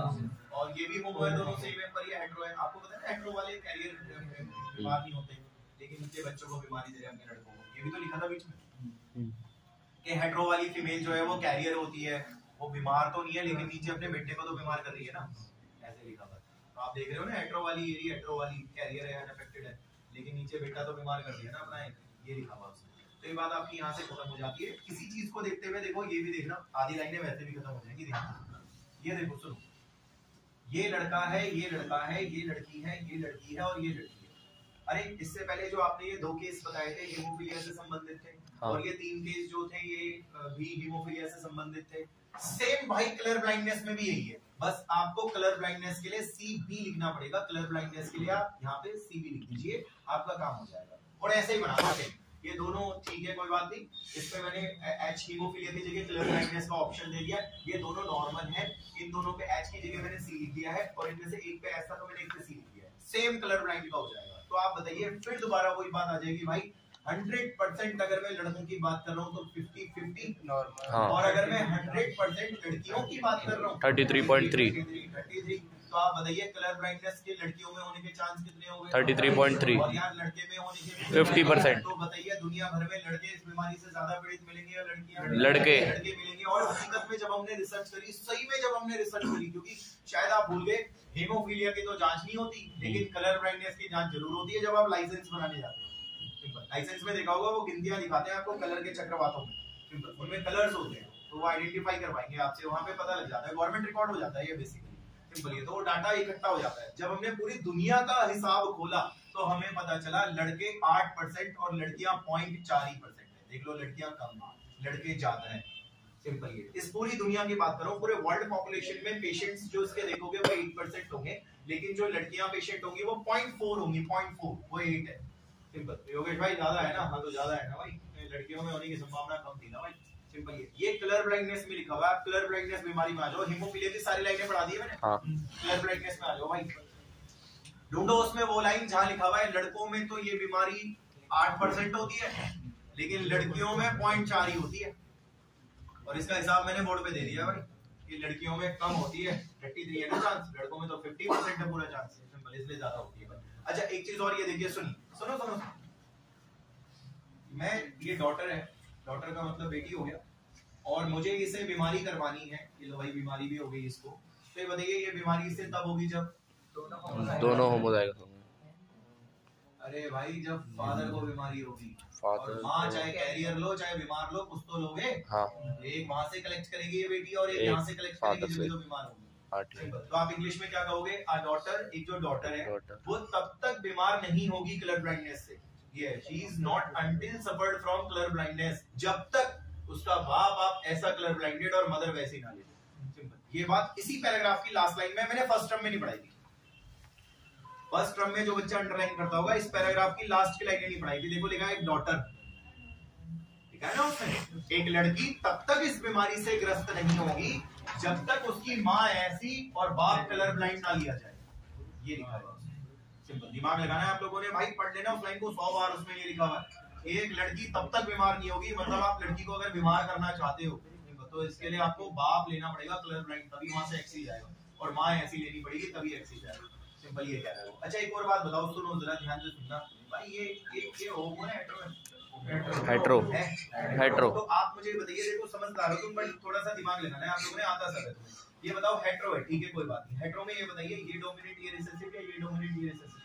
और ये भी होमो है, दोनों सेम है, पर ये हेटेरो है। आपको पता है हेटेरो वाले कैरियर बीमार नहीं होते, लेकिन उनके बच्चों को बीमारी दे रहे हैं अपने लड़कों को, ये भी तो लिखा था बीच में कि हेटेरो वाली फीमेल जो है वो कैरियर होती है, वो बीमार तो नहीं है, लेकिन नीचे अपने बेटे को तो बीमार कर रही है ना, ऐसे लिखा था। तो आप देख रहे हो ना, हेटेरो वाली कैरियर है, अनअफेक्टेड है, लेकिन नीचे बेटा तो बीमार कर दिया ना अपना, ये लिखा हुआ उसने। तो ये बात आपकी यहाँ से खत्म हो जाती है। किसी चीज को देखते हुए देखो, ये भी देखना, आधी लाइनें वैसे भी खत्म हो जाएंगी। ये देखो, सुनो, ये लड़का है, ये लड़का है, ये लड़की है, ये लड़की है और ये लड़की है। अरे इससे पहले जो आपने ये 2 केस बताए थे हीमोफीलिया से संबंधित थे, और ये 3 केस जो थे ये भी हीमोफीलिया से संबंधित थे, सेम भाई कलर ब्लाइंडनेस में भी यही है, बस आपको कलर ब्लाइंडनेस के लिए सी बी लिखना पड़ेगा। कलर ब्लाइंडनेस के लिए आप यहाँ पे सी बी लिख दीजिए, आपका काम हो जाएगा। और ऐसे ही बना सकते हैं, ये दोनों ठीक है, कोई बात नहीं। इसमें मैंने एच हीमोफीलिया की जगह कलर ब्लाइंडनेस का ऑप्शन दे दिया। ये दोनों नॉर्मल है, इन दोनों पे एच की जगह मैंने सी लिख दिया है, और इनमें से एक पे एच था तो मैंने एक पे सी लिख दिया है। सेम कलर ब्लाइंड का हो जाएगा। तो आप बताइए, फिर दोबारा वही बात आ जाएगी भाई, 100% अगर मैं लड़कों की बात कर रहा हूँ तो 50-50 नॉर्मल, हाँ। और अगर मैं 100% लड़कियों की बात कर रहा हूँ 33.3। तो आप बताइए कलर ब्लाइंडनेस के लड़कियों में होने के चांस कितने हो गए? 33.3। और यार लड़के में होने के 50%। तो बताइए दुनिया भर में लड़के इस बीमारी से ज्यादा पीड़ित मिलेंगे या लड़कियां? लड़के मिलेंगे। और हकीकत में जब हमने रिसर्च करी, सही में जब हमने रिसर्च करी, क्योंकि शायद आप भूल गए, हीमोफीलिया की तो जांच नहीं होती, लेकिन कलर ब्लाइंडनेस की जांच जरूर होती है जब आप लाइसेंस बनाने जाते हैं। लाइसेंस में देखा होगा, वो गिनतियां दिखाते हैं आपको कलर के चक्रवातों में, उनमें कलर्स होते हैं, तो वो आइडेंटिफाई करवाएंगे आपसे, वहां पे पता लग जाता है, गवर्नमेंट रिकॉर्ड हो जाता है ये बेसिकली। सिंपल, ये तो डाटा इकट्ठा हो जाता है। जब हमने पूरी दुनिया का हिसाब खोला तो हमें पता चला लड़के 8% और लड़कियां 0.4% है। देख लो, लड़कियां कम है, लड़के ज्यादा है। सिंपल, ये इस पूरी दुनिया की बात करो, पूरे वर्ल्ड पॉपुलेशन में पेशेंट्स जो इसके देखोगे वो 8% होंगे, लेकिन जो लड़कियां पेशेंट होंगी वो 0.4 होंगी, 0.4, वो 8 है। सिंपल। योगेश भाई ज्यादा है ना? हाँ तो ज्यादा है ना भाई, लड़कियों में होने की संभावना कम थी ना भाई। सिंपल, ये कलर ब्लाइंडनेस में लिखा हुआ है। आप कलर ब्लाइंडनेस बीमारी में आ जाओ, हीमोफीलिया की सारी लाइनें पढ़ा दी है मैंने। हाँ। कलर ब्लाइंडनेस में आ जाओ भाई, ढूंढो उसमें वो लाइन जहां लिखा हुआ है लड़कों में तो ये बीमारी 8% होती है, लेकिन लड़कियों में 0.4 ही होती है। और इसका हिसाब मैंने बोर्ड पे दे दिया भाई, कि लड़कियों में कम होती है 33 है ना चांस, लड़कों में तो 50% है पूरा चांस। सिंपल, इसलिए ज्यादा होती है भाई। अच्छा, एक चीज और ये देखिए, सुनो सुनो, मैं, ये डॉटर है, डॉटर का मतलब बेटी हो गया, और मुझे इसे बीमारी करवानी है, ये लो भाई बीमारी भी हो गई इसको। तो ये बताइए, ये बीमारी इससे तब होगी जब दोनों होमोजाइगस होंगे। अरे भाई, जब फादर को बीमारी होगी, फादर और माँ चाहे कैरियर लो चाहे बीमार लो, कुछ तो लोगे। हाँ। एक वहां से कलेक्ट करेगी ये बेटी, और एक यहाँ से कलेक्ट करेगी, जो तो बीमार होगी। तो आप इंग्लिश में क्या कहोगे? आ डॉटर, एक जो डॉटर है वो तब तक बीमार नहीं होगी कलर ब्लाइंडनेस से, ये she is not until suffered from colour blindness, जब तक उसका बाप आप ऐसा कलर ब्लाइंडेड और मदर वैसी ना ले। सिंपल, ये बात इसी पैराग्राफ की लास्ट लाइन में, मैंने फर्स्ट टर्म में नहीं पढ़ाई थी। फर्स्ट टर्म में जो बच्चा अंडरलाइन करता होगा, इस पैराग्राफ की लास्ट की लाइनें नहीं पढ़ाई थी। देखो लिखा है एक डॉटर, लिखा है ना उसमें, एक लड़की तब तक इस बीमारी से ग्रस्त नहीं होगी जब तक उसकी माँ ऐसी और बाप कलर ब्लाइंड ना लिया जाए, ये लिखा है। सिंपल, दिमाग लगाना है आप लोगों ने भाई, पढ़ लेना उस लाइन को 100 बार, उसमें ये लिखा हुआ है एक लड़की तब तक बीमार नहीं होगी, मतलब आप लड़की को अगर बीमार करना चाहते हो तो इसके लिए आपको बाप लेना पड़ेगा कलर ब्लाइंड, तभी वहां से एक्सी जाएगा, और माँ ऐसी लेनी पड़ेगी तभी एक्सी जाएगा। सिंपल, ये कह रहा है। अच्छा, एक और बात बताओ, सुनो जरा ध्यान से सुनना भाई, ये होमो है हेटेरो हेटेरो। तो आप मुझे बताइए, देखो समझदार हो तुम, बट थोड़ा सा दिमाग लगाना है आप लोगों ने, आता सब है तुम्हें। ये बताओ, हेटेरो है, ठीक है कोई बात नहीं, हेटेरो में ये बताइए, ये डोमिनेंट ये रिसेसिव या ये डोमिनेंट ये रिसेसिव?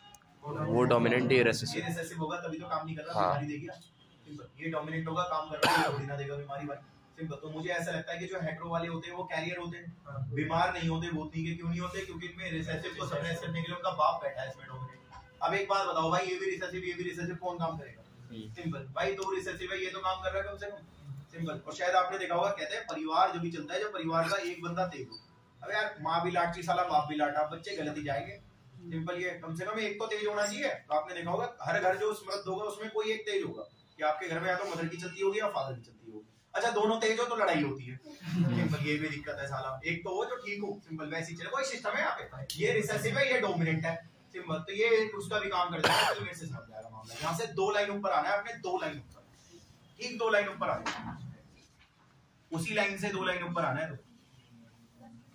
वो डोमिनेंट ये रिसेसिव। ये रिसेसिव होगा तभी तो काम नहीं कर रहा, बीमारी देगा। सिंपल, ये डोमिनेंट होगा, काम कर रहा है, थोड़ी ना देगा बीमारी भाई। सिंपल, तो मुझे ऐसा लगता है कि जो हेटेरो वाले होते हैं वो कैरियर होते हैं, बीमार नहीं होते। बोलती है क्यों नहीं होते? क्योंकि इनमें रिसेसिव को सप्रेस करने के लिए उनका बाप बैठा है इसमें डोमिनेंट। अब एक बात बताओ भाई, ये भी रिसेसिव, कौन काम करेगा? सिंपल भाई, दो रिसेसिव है, ये तो काम कर रहा है कम से कम। सिंपल, और शायद आपने देखा होगा, कहते हैं परिवार जो भी चलता है, जब परिवार का एक बंदा तेज हो, अब यार माँ भी लाटी साला, बाप भी लाटा, बच्चे गलत ही जाएंगे। सिंपल, ये कम से कम एक तो तेज होना चाहिए। तो आपने देखा होगा हर घर जो समृद्ध होगा उसमें कोई एक तेज होगा, कि आपके घर में या तो मदर की चलती होगी या फादर की चलती होगी। अच्छा, दोनों तेज हो तो लड़ाई होती है। सिंपल, ये भी दिक्कत है साला, एक तो वो जो ठीक हो। सिंपल, वैसी चले, कोई सिस्टम है यहाँ पे, ये रिसेसिव है, ये डोमिनेंट है। सिंपल, तो ये उसका भी काम कर जाएगा, तो मेरे से समझ जाएगा मामला। यहाँ से 2 लाइन ऊपर आना है आपने, 2 लाइन ऊपर, ठीक 2 लाइन ऊपर आना है, उसी लाइन से 2 लाइन ऊपर आना है। तो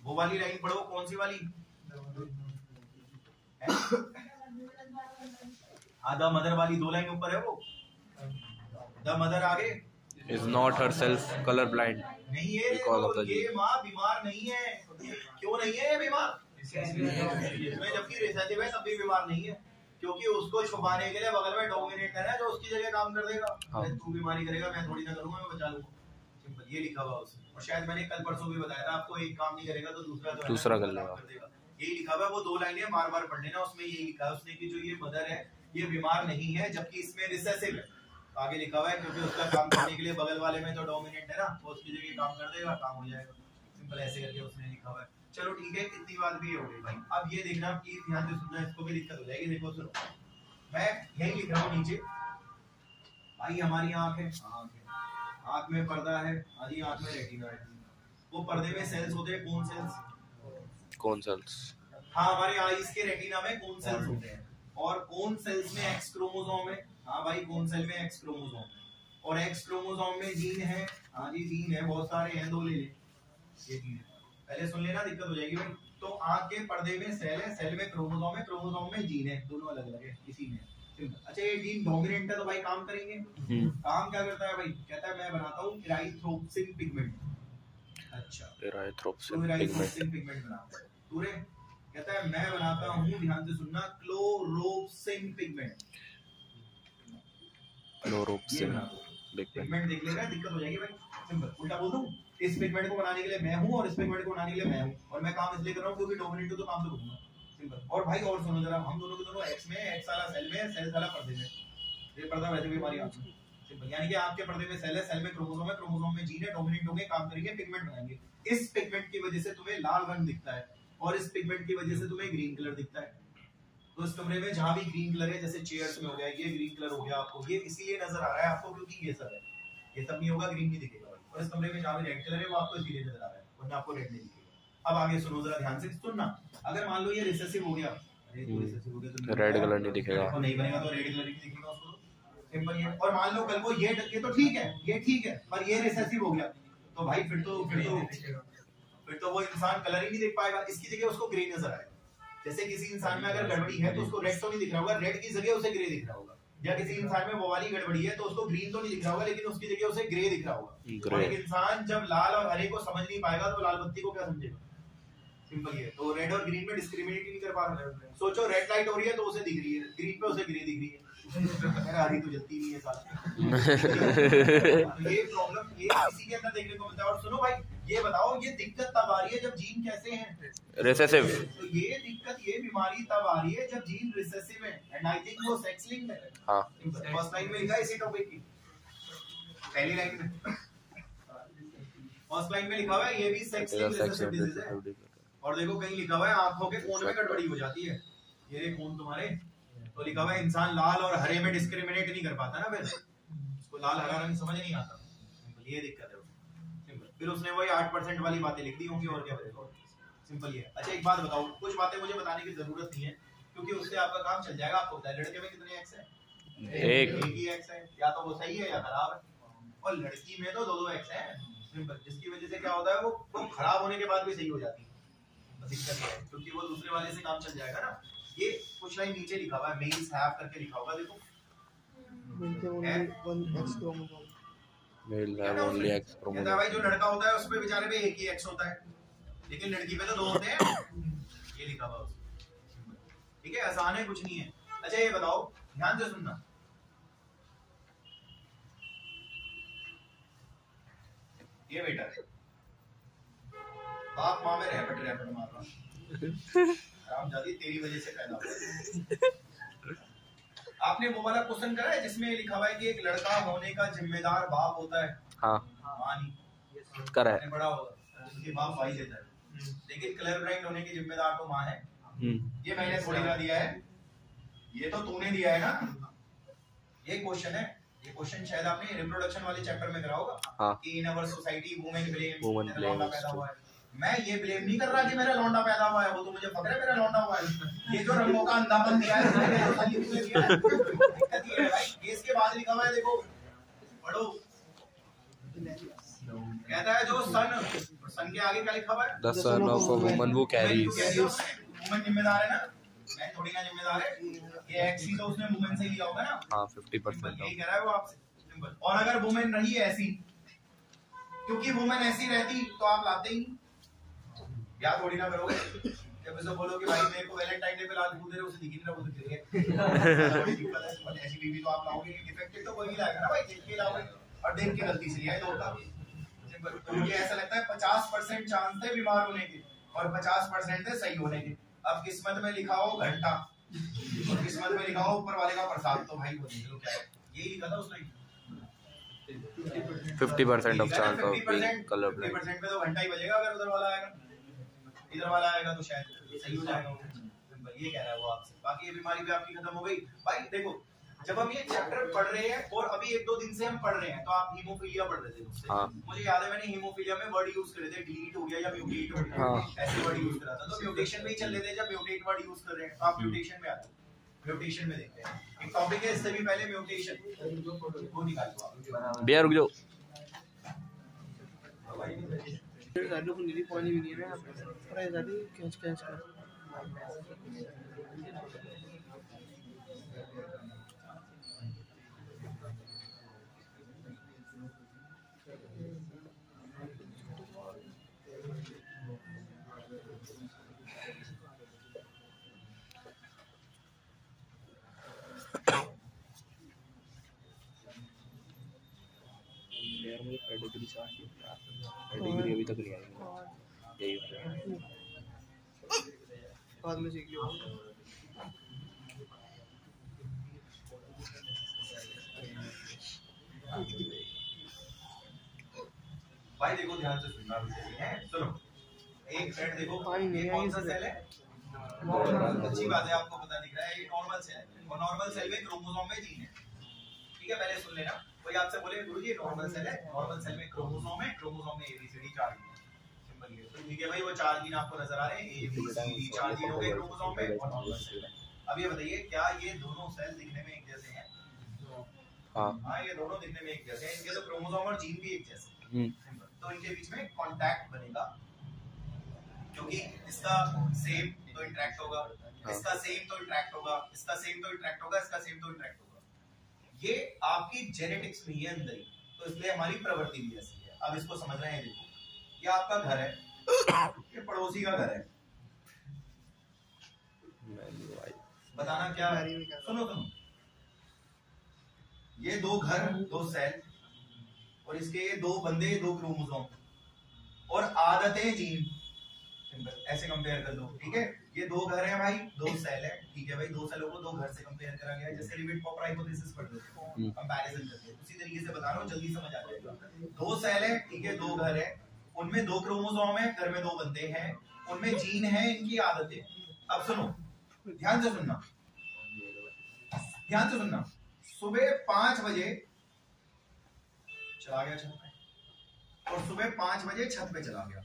वो वाली लाइन पढ़ो, कौन सी वाली? आधा मदर वाली 2 लाइन ऊपर है वो, द मदर आगे is not herself colour blind नहीं है, ये माँ बीमार नहीं है। क्यों नहीं है ये बीमार? जबकि रिसेसिव है तब भी बीमार नहीं है, क्योंकि उसको छुपाने के लिए बगल में डोमिनेट है जो उसकी जगह काम कर देगा। हाँ। तू बीमारी करेगा, मैं थोड़ी ना करूंगा, मैं बचा लूंगा। सिंपल, ये लिखा हुआ उसमें। और शायद मैंने कल परसों भी बताया था आपको, एक काम नहीं करेगा तो दूसरा कर देगा। यही लिखा हुआ है, वो 2 लाइनें बार बार पढ़ लेना, उसमें यही लिखा है उसने कि जो ये मदर है ये बीमार नहीं है, जबकि इसमें रिसेसिव है। आगे लिखा हुआ है क्योंकि उसका काम करने के लिए बगल वाले में तो डोमिनेंट है ना, वो उसकी जगह काम कर देगा, काम हो जाएगा। सिंपल ऐसे करके उसने लिखा हुआ है। चलो ठीक है, इतनी बात भी हो गई भाई। अब ये देखना कि ध्यान से सुनना, इसको भी दिक्कत हो जाएगी। देखो सुनो, मैं यही लिख रहा हूँ नीचे भाई, हमारी आंख है, आंख में पर्दा है, आधी आंख में रेटिना है। वो पर्दे में सेल्स होते हैं, कौन सेल्स? Cone cells? हाँ, हमारे आईज के रेटिना में कौन सेल्स होते हैं, और कौन सेल्स में एक्स क्रोमोसोम है। हाँ भाई, कौन सेल में एक्स क्रोमोसोम है, और एक्स क्रोमोसोम में जीन है। हाँ जी, जीन है, बहुत सारे हैं, 2 ले ले, ये जीन है। पहले सुन लेना, दिक्कत हो जाएगी भाई। तो आंख के पर्दे में सेल है, सेल में क्रोमोसोम है, क्रोमोसोम में जीन है, दोनों अलग अलग है, इसी में। अच्छा, ये जीन डोमिनेंट है तो भाई काम करेंगे। काम क्या करता है भाई? कहता है मैं बनाता हूँ इराइथ्रोप्सिन पिगमेंट। अच्छा, इराइथ्रोप्सिन पिगमेंट बनाता है। पूरे कहता है मैं बनाता हूँ, ध्यान से सुनना, क्लोरोप्सिन पिगमेंट। क्लोरोप्सिन पिगमेंट देख लेगा, दिक्कत हो जाएगी भाई। सिंपल उल्टा बोल दूं, इस पिगमेंट को बनाने के लिए मैं हूँ और इस पिगमेंट को बनाने के लिए मैं हूँ, और मैं काम इसलिए कर रहा हूँ क्योंकि डोमिनेंट हूं तो काम तो करूंगा। सिंपल। और भाई और सुनो जरा, हम दोनों के दोनों एक्स में, एक्स वाला सेल में, सेल वाला पर्दे में। ये पर्दा वैसे भी हमारी आंख में। सिंपल, यानी कि आपके पर्दे में सेल है, सेल में क्रोमोसोम है, क्रोमोसोम में जीन है, डोमिनेंट होंगे, काम करेंगे, पिगमेंट बनाएंगे। इस पिगमेंट की वजह से तुम्हें लाल रंग दिखता है, और इस पिगमेंट की वजह से तुम्हें ग्रीन कलर दिखता है। तो इस कमरे में जहां भी ग्रीन कलर है, जैसे चेयर्स में हो गया, ये ग्रीन कलर हो गया आपको, ये इसलिए नजर आ रहा है आपको क्योंकि ये सब है, ये सब नहीं होगा ग्रीन नहीं दिखेगा। और इस कमरे में जहां भी रेड कलर है वो आपको इसलिए नजर आ रहा है, वरना आपको रेड नहीं दिखेगा। अब आगे सुनो जरा, ध्यान से सुनना। अगर मान लो ये रिसेसिव हो गया, अरे तो रिसेसिव हो गया तो रेड कलर नहीं दिखेगा, तो नहीं बनेगा, तो रेड कलर नहीं दिखेगा उसको। सिंपल ये। और मान लो कल को ये तो ठीक है, ये ठीक है, पर ये रिसेसिव हो गया तो भाई फिर तो वो इंसान कलर ही नहीं देख पाएगा, इसकी जगह उसको ग्रे नजर आएगा। जैसे किसी इंसान में अगर गड़बड़ी है तो उसको रेड तो नहीं दिख रहा होगा, रेड की जगह उसे ग्रे दिख रहा होगा। या किसी इंसान में वो वाली गड़बड़ी है तो उसको ग्रीन तो नहीं दिख रहा होगा, लेकिन उसकी जगह उसे ग्रे दिख रहा होगा। और एक इंसान जब लाल और हरे को समझ नहीं पाएगा तो लाल बत्ती को क्या समझेगा? सिंपल ये। तो रेड और ग्रीन में डिस्क्रिमिनेट नहीं कर पा रहा है। सोचो रेड लाइट हो रही है तो उसे दिख रही है, ग्रीन पे उसे ग्रे दिख रही है। हरी तो जलती नहीं है साथ। ये प्रॉब्लम ये इसी के अंदर देखने को मिलता है। और सुनो भाई, ये बताओ, ये दिक्कत तब आ रही है जब जीन कैसे हैं? रिसेसिव। तो ये दिक्कत, ये बीमारी तब आ रही है जब जीन रिसेसिव है, एंड आई थिंक वो सेक्स लिंक्ड है। हां, फर्स्ट लाइन में लिखा है इसी टॉपिक की, पहली लाइन में, फर्स्ट लाइन में लिखा हुआ है ये भी सेक्स लिंक्ड रिसेसिव डिजीज है। और देखो कहीं लिखा हुआ है आंखों के कोण में गड़बड़ी हो जाती है, ये कोण तुम्हारे, तो लिखा हुआ है इंसान लाल और हरे में डिस्क्रिमिनेट नहीं कर पाता ना, फिर उसको लाल हरा रंग समझ नहीं आता। ये दिक्कत है सिंपल। फिर उसने वही 8% वाली बातें लिख दी होंगी, और क्या बताओ। सिंपल ये। अच्छा एक बात बताओ, कुछ बातें मुझे बताने की जरूरत नहीं है क्योंकि उससे आपका काम चल जाएगा। आपको पता है लड़के में कितने एक्स है? एक ही एक्स है, या तो वो सही है या खराब है। और लड़की में तो 2 एक्स है। सिंपल। जिसकी वजह से क्या होता है, वो खराब होने के बाद भी सही हो जाती है। दिक्कत है क्योंकि वो दूसरे वाले से काम चल जाएगा ना। ये कुछ लाइन नीचे लिखा हुआ है, मेल्स हैव करके लिखा होगा, देखो male have only X chromosome. भाई जो लड़का होता है उसपे बेचारे पे एक ही एक्स होता है, लेकिन लड़की पे तो 2 होते हैं। ये लिखा हुआ उसमें, ठीक है, आसान है, कुछ नहीं है। अच्छा ये बताओ, ध्यान से सुनना, ये बेटा बाप माँ में रैपट मार रहा रामजादी तेरी वजह से पैदा हुआ। आपने वो वाला क्वेश्चन करा है जिसमें लिखा हुआ है कि एक लड़का होने का जिम्मेदार बाप होता है? हाँ, माँ नहीं करा है, बड़ा होगा उसके बाप भाई देता है, लेकिन कलर ब्लाइंड होने की जिम्मेदार तो माँ है। ये मैंने थोड़ी ना दिया है, ये तो तूने दिया है ना। ये क्वेश्चन है, ये क्वेश्चन शायद आपने रिप्रोडक्शन वाले चैप्टर में करा होगा कि इन अवर सोसाइटी वुमेन ब्लेम पैदा हुआ है। मैं ये ब्लेम नहीं कर रहा कि मेरा लौंडा पैदा हुआ है, वो तो मुझे फक्र है मेरा लौंडा हुआ है। ये जो रंगों का अंधापन दिया है दिक्कत ये है भाई। केस के बाद लिखा हुआ है, देखो पढ़ो, कहता है जो सन के आगे क्या लिखा हुआ है? The son of a woman who carries. Woman जिम्मेदार है ना, मैं थोड़ी ना जिम्मेदार है। ये एक्स ही तो उसने वुमन से ही लिया होगा ना। हां 50% यही कह रहा है वो आपसे। सिंपल। और अगर वुमन रही ऐसी, क्योंकि वुमन ऐसी रहती तो आप लाते ही नहीं, या थोड़ी ना करोगे। जब उसे बोलो कि भाई मेरे को वैलेंटाइन डे पे लाल फूल दे रहे, उसे दिख नहीं रहा, वो तो गिर गया। ऐसी बीवी तो आप लाओगे, डिफेक्टेड तो कोई नहीं लाएगा ना भाई, देख के लाओगे, और देख के गलती से लिया है तो होता। तो मुझे ऐसा लगता है 50% चांस थे बीमार होने के और 50% थे सही होने के। अब किस्मत में लिखा हो घंटा और किस्मत में लिखा हो ऊपर वाले का प्रसाद, तो भाई वो देख लो क्या है। यही लिखा था उसने। 50% of chance of being colour 50% में तो घंटा ही बजेगा अगर उधर वाला आएगा, इधर वाला आएगा तो शायद सही हो जाएगा। ये कह रहा है वो आपसे। बाकी ये बीमारी भी आपकी खत्म हो गई। भाई देखो, जब हम ये चैप्टर पढ़ रहे हैं और अभी 1-2 दिन से हम पढ़ रहे हैं, तो आप हीमोफीलिया पढ़ रहे थे मुझसे। हाँ। मुझे याद है मैंने हीमोफीलिया में वर्ड यूज करे थे, डिलीट हो गया या म्यूटेट हो गया। हाँ। ऐसे वर्ड यूज करा था। तो म्यूटेशन में ही चल रहे थे जब म्यूटेट वर्ड यूज कर रहे हैं, तो आप म्यूटेशन में आते हो। म्यूटेशन में देखते हैं एक टॉपिक है, इससे भी पहले म्यूटेशन वो निकालो आप। भैया रुक जाओ। गाड़ी को नीली पानी भी नहीं है ना, प्राइस गाड़ी कैच कर। यार मुझे पेडिग्री चाहिए, पेडिग्री अभी तक नहीं आई। यही बाद में सीख लियो। भाई देखो ध्यान से सुनना भी सही है। सुनो, एक मिनट देखो, ये कौन सा सेल है? अच्छी बात है, आपको पता दिख रहा है ये नॉर्मल सेल है। और नॉर्मल सेल में क्रोमोसोम में जीन है। ठीक है, पहले सुन लेना। कोई आपसे बोले गुरुजी नॉर्मल सेल है, नॉर्मल सेल में क्रोमोसोम है, क्रोमोसोम में ABCD 4 जीन है। सिंपल ये। तो ठीक है भाई, वो 4 जीन आपको नजर आ रहे हैं, ABCD 4 जीन हो गए क्रोमोसोम में और नॉर्मल सेल में। अब ये बताइए, क्या ये दोनों सेल दिखने में एक जैसे हैं? हाँ, ये दोनों दिखने में एक जैसे हैं। इनके तो क्रोमोसोम और जीन भी एक जैसे हैं। तो इनके बीच में कांटेक्ट बनेगा, क्योंकि इसका सेम तो इंटरेक्ट होगा, इसका सेम तो इंटरेक्ट होगा, इसका सेम तो इंटरेक्ट होगा, इसका सेम तो इंटरेक्ट होगा। ये आपकी जेनेटिक्स में ही है अंदर ही, तो इसलिए हमारी प्रवृत्ति भी ऐसी है। अब इसको समझ रहे हैं। देखो, ये आपका घर है, ये पड़ोसी का घर है। बताना क्या है? सुनो, ये 2 घर, 2 सेल, और इसके 2 बंदे, 2 क्रोमोसोम और आदतें जीन। ऐसे कंपेयर कर दो। ठीक है, ये 2 घर हैं भाई, 2 सेल है। ठीक है भाई, 2 सेलों को 2 घर से कंपेयर करा गया है। जैसे लिमिट पॉपर हाइपोथेसिस पढ़ते थे, कंपैरिजन करते हैं, उसी तरीके से बता रहा हूं, जल्दी समझ आ जाएगा। 2 सेल है, ठीक है, 2 घर है, उनमें 2 क्रोमोसोम है, घर में 2 बंदे हैं, उनमें जीन है, इनकी आदतें। अब सुनो, ध्यान से सुनना, ध्यान से सुनना। सुबह 5 बजे चला गया छत पे, और सुबह 5 बजे छत पे चला गया।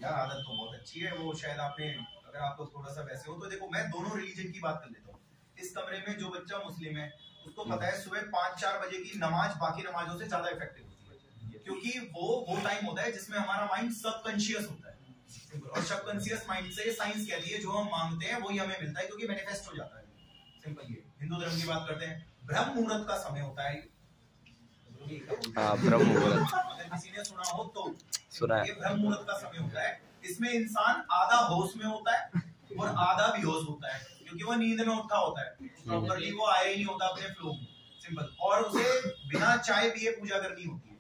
यार आदत तो बहुत अच्छी है, वो शायद आपने, अगर आप लोग थोड़ा सा वैसे हो तो देखो, मैं दोनों रिलीजन की बात कर लेता हूँ। इस कमरे में जो बच्चा मुस्लिम है, उसको पता है सुबह 5-4 बजे की नमाज बाकी नमाजों से ज्यादा इफेक्टिव होती है, क्योंकि वो टाइम होता है जिसमें हमारा माइंड सबकॉन्शियस होता है। और सबकॉन्शियस माइंड से साइंस कहती है जो हम मांगते हैं वही हमें मिलता है, क्योंकि मैनिफेस्ट हो जाता है। सिंपल ये। हिंदू धर्म की बात करते हैं, ब्रह्म मुहूर्त का समय होता है। हाँ, ब्रह्म मुहूर्त, अगर किसी ने सुना हो तो सुना है। ये ब्रह्म मुहूर्त का समय होता है। इसमें इंसान आधा होश में होता है और आधा बेहोश होता है, क्योंकि वो नींद में उठा होता है, प्रॉपर्ली वो आया ही नहीं होता अपने फ्लो में। सिंपल। और उसे बिना चाय पिए पूजा करनी होती है।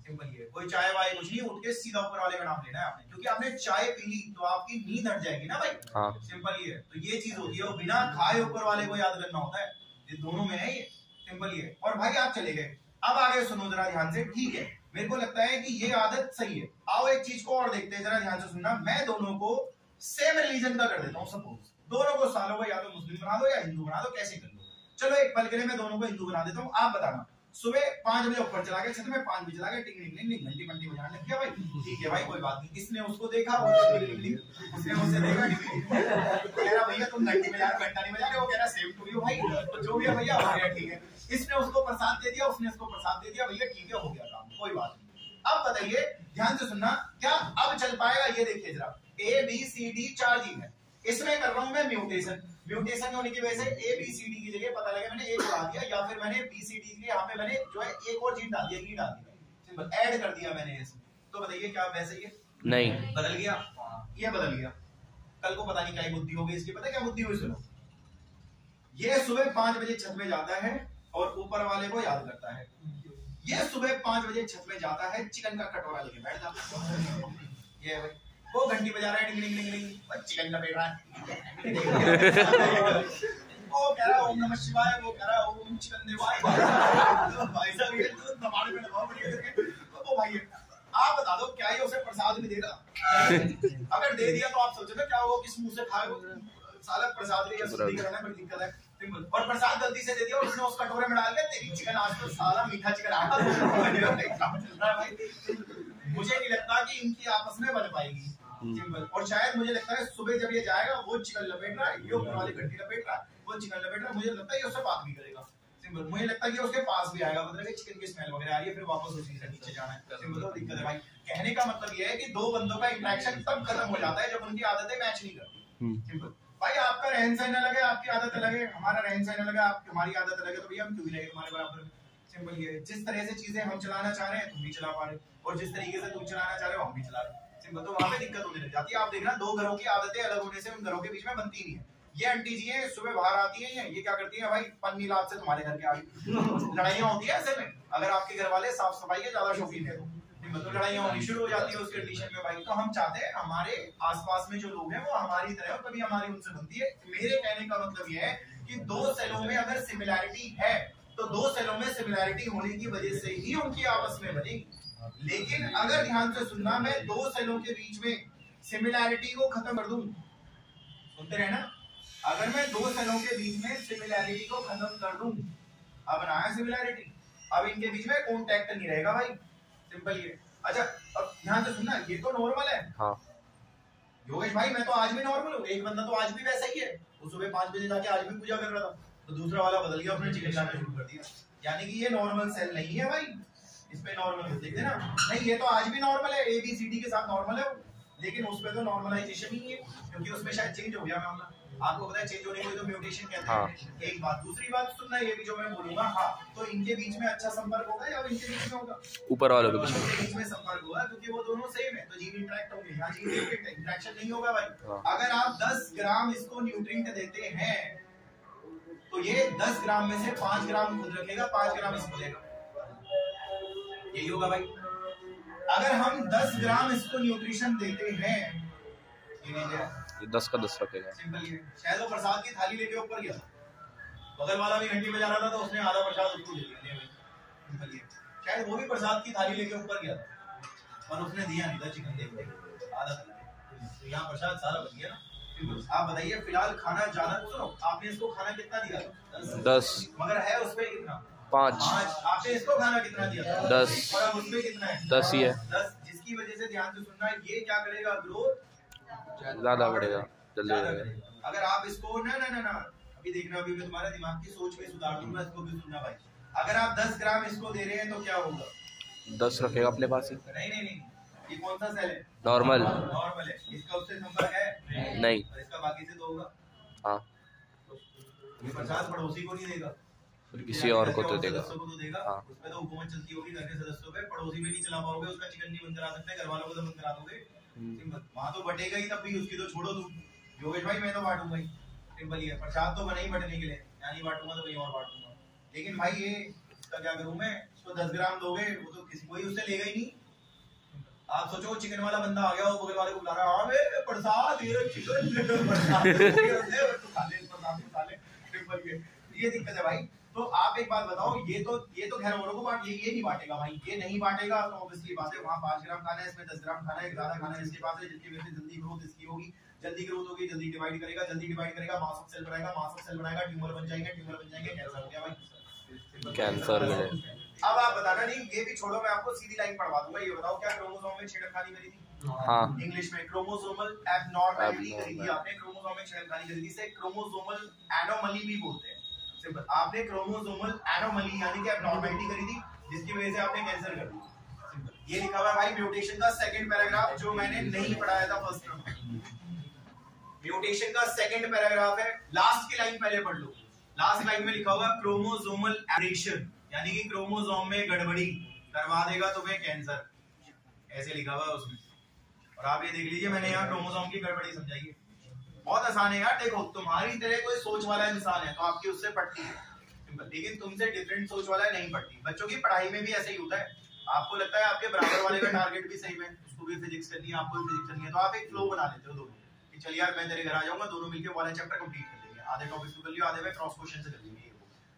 सिंपल ये। कोई चाय वाय कुछ नहीं, उठ के सीधा ऊपर वाले का नाम लेना है आपने, क्योंकि आपने चाय पी ली तो आपकी नींद हट जाएगी ना भाई। हाँ। सिंपल ये। तो ये चीज होती है, और बिना खाए ऊपर वाले को याद करना होता है। ये दोनों में है ये। सिंपल ये। और भाई आप चले गए, अब आगे सुनो जरा ध्यान से। ठीक है, मेरे को लगता है कि ये आदत सही है। आओ एक चीज को और देखते हैं, जरा ध्यान से सुनना। मैं दोनों को सेम रिलीजन का कर देता हूँ। सपोज दोनों को सालों को या तो मुस्लिम बना दो या हिंदू बना दो, कैसे कर लो। चलो एक पल के लिए मैं दोनों को हिंदू बना देता हूँ। आप बताना, सुबह 5 बजे ऊपर चला गया छत में, 5 बजे चला गया, टिंग टिंग टिंग घंटी बंटी बजाने लग गया भाई। ठीक है भाई, कोई बात नहीं। इसने उसको देखा, उसने उसे देखा, कह रहा भैया तुम घंटी बजा रहे हो, घंटा नहीं बजा रहे। वो कह रहा सेम टू यू भाई, तो जो भी है भैया हो गया। ठीक है, इसने उसको प्रसाद दे दिया, उसने उसको प्रसाद दे दिया, भैया ठीक है, हो गया काम, कोई बात नहीं। अब बताइए, ध्यान से सुनना, क्या अब चल पाएगा? ये देखिए जरा, ABCD 4 जीन है, इसमें कर रहा हूं मैं म्यूटेशन। म्यूटेशन होने की वजह से ABCD की जगह पता लगा मैंने एक बढ़ा दिया, या फिर मैंने BCD के यहाँ पे मैंने जो है एक और जीन डाल दिया, E डाल दिया, सिंपल ऐड कर दिया मैंने इसमें। तो बताइए क्या वैसे ही नहीं बदल गया? ये बदल गया। कल को पता नहीं क्या बुद्धि हो गई इसकी, पता क्या बुद्धि हुई? सुनो, ये सुबह 5 बजे छत में जाता है और ऊपर वाले को याद करता है। ये सुबह 5 बजे छत में जाता है, चिकन का कटोरा लेके बैठ जाता है। ये भाई वो घंटी बजा रहा है, डिंग डिंग डिंग डिंग, चिकन का पेट रहा है। वो कह रहा ओम नमः शिवाय, वो कह रहा ओम चिकन देवाय। भाई साहब ये तो दबाने में दबाव बढ़िया करके वो भाई आप बता दो क्या ये उसे प्रसाद नहीं देगा? अगर दे दिया तो आप सोचो ना क्या वो किस मुंह से खाएगा? साला प्रसाद लिया शुद्धि कराना बड़ी दिक्कत है। और प्रसाद गलती से दे दिया और उसने उस कटोरे में डाल के तेरी चिकन आज तो सारा मीठा चिकन आ रहा है। मुझे नहीं लगता कि इनकी आपस में बन पाएगी। और शायद मुझे लगता है सुबह जब ये जाएगा वो चिकन लपेट रहा है, ये ऊपर वाली गड्डी लपेट रहा है, वो चिकन लपेट रहा है, मुझे लगता है ये उससे बात भी करेगा। सिंपल मुझे लगता है कि उसके पास भी आएगा, मतलब चिकन की स्मेल वगैरह आ रही है, फिर वापस उसी से नीचे जाना है। सिंपल तो दिक्कत है भाई। कहने का मतलब ये है कि दो बंदों का इंटरेक्शन तब खत्म हो जाता है जब उनकी आदतें मैच नहीं करती। सिंपल भाई आपका रहन सहन अलग है, आपकी आदत अलग है, हमारा रहन सहन अलग है, हमारी आदत अलग है, तो भैया हम क्यों ही रहेंगे तुम्हारे बराबर में? सिंपल ये जिस तरह से चीजें हम चलाना चाह रहे हैं तुम भी चला पा रहे हो, और जिस तरीके से तुम चलाना चाह रहे हो हम भी चला रहे हैं। सिंपल तो वहां पे दिक्कत होने लग जाती है। आप देखना दो घरों की आदतें अलग होने से उन घरों के बीच में बनती नहीं है। ये आंटी जी है सुबह बाहर आती है, ये क्या करती है भाई पन्नी लात से तुम्हारे घर के आगे लड़ाइयां होती है ऐसे में। अगर आपके घर वाले साफ सफाई के ज्यादा शौकीन है तो लड़ाइयां होनी शुरू हो जाती है उस कंडीशन में भाई। तो हम चाहते हैं हमारे आसपास में जो लोग हैं वो हमारी तरह हो, कभी हमारी उनसे बनती है। मेरे कहने का मतलब ये है कि दो सेलों में अगर सिमिलैरिटी है तो दो सेलों में सिमिलैरिटी होने की वजह से ही उनकी आपस में बनेगी। लेकिन अगर ध्यान से सुनना, मैं दो सेलों के बीच में सिमिलैरिटी को खत्म कर दूं, सुनते रहे ना, अगर मैं दो सेलों के बीच में सिमिलैरिटी को खत्म कर दूं, अब बनाया सिमिलैरिटी, अब इनके बीच में कॉन्टैक्ट नहीं रहेगा भाई। सिंपल ये। अच्छा अब ध्यान से सुनना, ये तो नॉर्मल है। हाँ योगेश भाई मैं तो आज भी नॉर्मल हूँ, एक बंदा तो आज भी वैसा ही है, वो सुबह 5 बजे जाके आज भी पूजा कर रहा था, तो दूसरा वाला बदल गया, उसने चिकन खाना शुरू कर दिया। यानी कि ये नॉर्मल सेल नहीं है भाई, इस पे नॉर्मल देखते ना, नहीं ये तो आज भी नॉर्मल है, ABCD के साथ नॉर्मल है, लेकिन उस पे तो नॉर्मलाइजेशन ही है, क्योंकि उसमें शायद चेंज हो गया मामला। आपको पता है चेंज होने को तो म्यूटेशन कहते हैं। एक बात, दूसरी बात सुनना, ये भी जो मैं बोलूंगा, हाँ तो इनके बीच में अच्छा संपर्क होगा या इनके बीच में होगा? ऊपर वालों के बीच में संपर्क होगा, क्योंकि वो दोनों सेम है, तो जीन इंटरेक्ट होंगे। यहाँ जीन इंटरेक्शन नहीं होगा भाई। अगर आप 10 ग्राम इसको न्यूट्रिएंट देते हैं तो ये 10 ग्राम में से 5 ग्राम खुद रखेगा, 5 ग्राम इसको देगा, यही होगा भाई। अगर हम 10 ग्राम इसको न्यूट्रिशन देते हैं, ये 10 का 10 रखेगा। सिंपल ये। शायद वो प्रसाद की थाली लेके ऊपर गया, बगल वाला भी घंटी बजा रहा था तो उसने आधा प्रसाद उसको दे दिया। सिंपल ये। शायद वो भी प्रसाद की थाली लेके ऊपर गया था और उसने दिया नहीं था चिकन देख आधा, तो यहाँ प्रसाद सारा बच गया ना। आप बताइए फिलहाल खाना ज्यादा, सुनो आपने इसको खाना कितना दिया? 10। मगर है उसपे कितना? 5। आपने इसको खाना कितना दिया? 10। और अब उसपे कितना है? 10 ही है। 10, जिसकी वजह से ध्यान से सुनना, ये क्या करेगा? ग्रोथ ज्यादा बढ़ेगा, जल्दी बढ़ेगा। अगर आप इसको ना अभी देखना, अभी मैं तुम्हारे दिमाग की सोच में सुधार दूंगा, इसको भी सुनना भाई। अगर आप 10 ग्राम इसको दे रहे हैं तो क्या होगा? 10 रखेगा अपने पास ही। नहीं, ये कौन सा सेल है? नॉर्मल है। इसका उससे संपर्क है नहीं, और इसका बाकी से तो होगा। हाँ ये प्रसाद पड़ोसी को नहीं देगा, फिर किसी और को तो देगा। हाँ उसपे तो हुकूमत चलती होगी घर के सदस्यों पे, पड़ोसी पे नहीं चला पाओगे, उसका चिकन नहीं बंद करा सकते, घर वालों को तो बंद करा दोगे। वहाँ तो बटेगा ही, तब भी उसकी तो छोड़ो तुम। योगेश भाई मैं तो बांटूंगा ही, सिंपल ही है। प्रसाद तो बना ही बटने के लिए, यानी बांटूंगा तो कहीं और बांटूंगा। लेकिन भाई ये इसका क्या करूँ मैं? इसको 10 ग्राम दोगे, वो तो किसी कोई उससे लेगा ही नहीं। आप सोचो चिकन वाला बंदा आ गया, वो बगल वाले को बुला रहा है, प्रसाद ये चिकन ये दिक्कत है भाई। तो आप एक बात बताओ, ये तो घर वालों को बांट, ये नहीं बांटेगा भाई, ये नहीं बांटेगा तो ऑब्वियसली बात है, वहाँ 5 ग्राम खाना है, इसमें 10 ग्राम खाना है, ज्यादा खाना है इसके पास है, जिसकी वजह से जल्दी ग्रोथ इसकी होगी, जल्दी ग्रोथ होगी, जल्दी डिवाइड करेगा, मास ऑफ सेल बनाएगा, ट्यूमर बन जाएंगे, कैंसर हो गया भाई, कैंसर। अब आप बताना, नहीं ये भी छोड़ो, मैं आपको सीधी लाइन पढ़वा दूंगा। ये बताओ क्या क्रोमोसोम में छेड़खानी करी थी? हाँ इंग्लिश में क्रोमोसोमल एबनॉर्मैलिटी करी थी आपने, क्रोमोसोम में छेड़खानी करी थी, इसे क्रोमोसोमल एनोमली भी बोलते हैं। सिंपल, आपने क्रोमोसोमल एनोमली यानी कि एबनॉर्मैलिटी करी थी, जिसकी वजह से आपने कैंसर कर दिया। सिंपल, ये लिखा हुआ है भाई म्यूटेशन का सेकंड पैराग्राफ, जो मैंने नहीं पढ़ाया था फर्स्ट में। म्यूटेशन का सेकंड पैराग्राफ है, लास्ट की लाइन पहले पढ़ लो। लास्ट लाइन में लिखा हुआ क्रोमोसोमल एब्रेशन, यानी कि क्रोमोसोम में गड़बड़ी करवा देगा तुम्हें कैंसर, ऐसे लिखा हुआ है उसमें। और आप ये देख लीजिए, मैंने यहाँ क्रोमोसोम की गड़बड़ी समझाई है, बहुत आसान है यार। देखो तुम्हारी तरह कोई सोच वाला इंसान है तो आपकी उससे पढ़ती है, लेकिन तुमसे डिफरेंट सोच वाला है नहीं पढ़ती। बच्चों की पढ़ाई में भी ऐसे ही होता है, आपको लगता है आपके बराबर वाले का टारगेट भी सही है, उसको भी फिजिक्स करनी है, आपको भी फिजिक्स करनी है, तो आप एक फ्लो बना लेते हो दोनों कि चल यार मैं तेरे घर आ जाऊंगा, दोनों मिलकर वाला चैप्टर कंप्लीट कर लेंगे। आधे टॉपिक तो कर लियो, आधे में क्रॉस क्वेश्चन से कर लेंगे।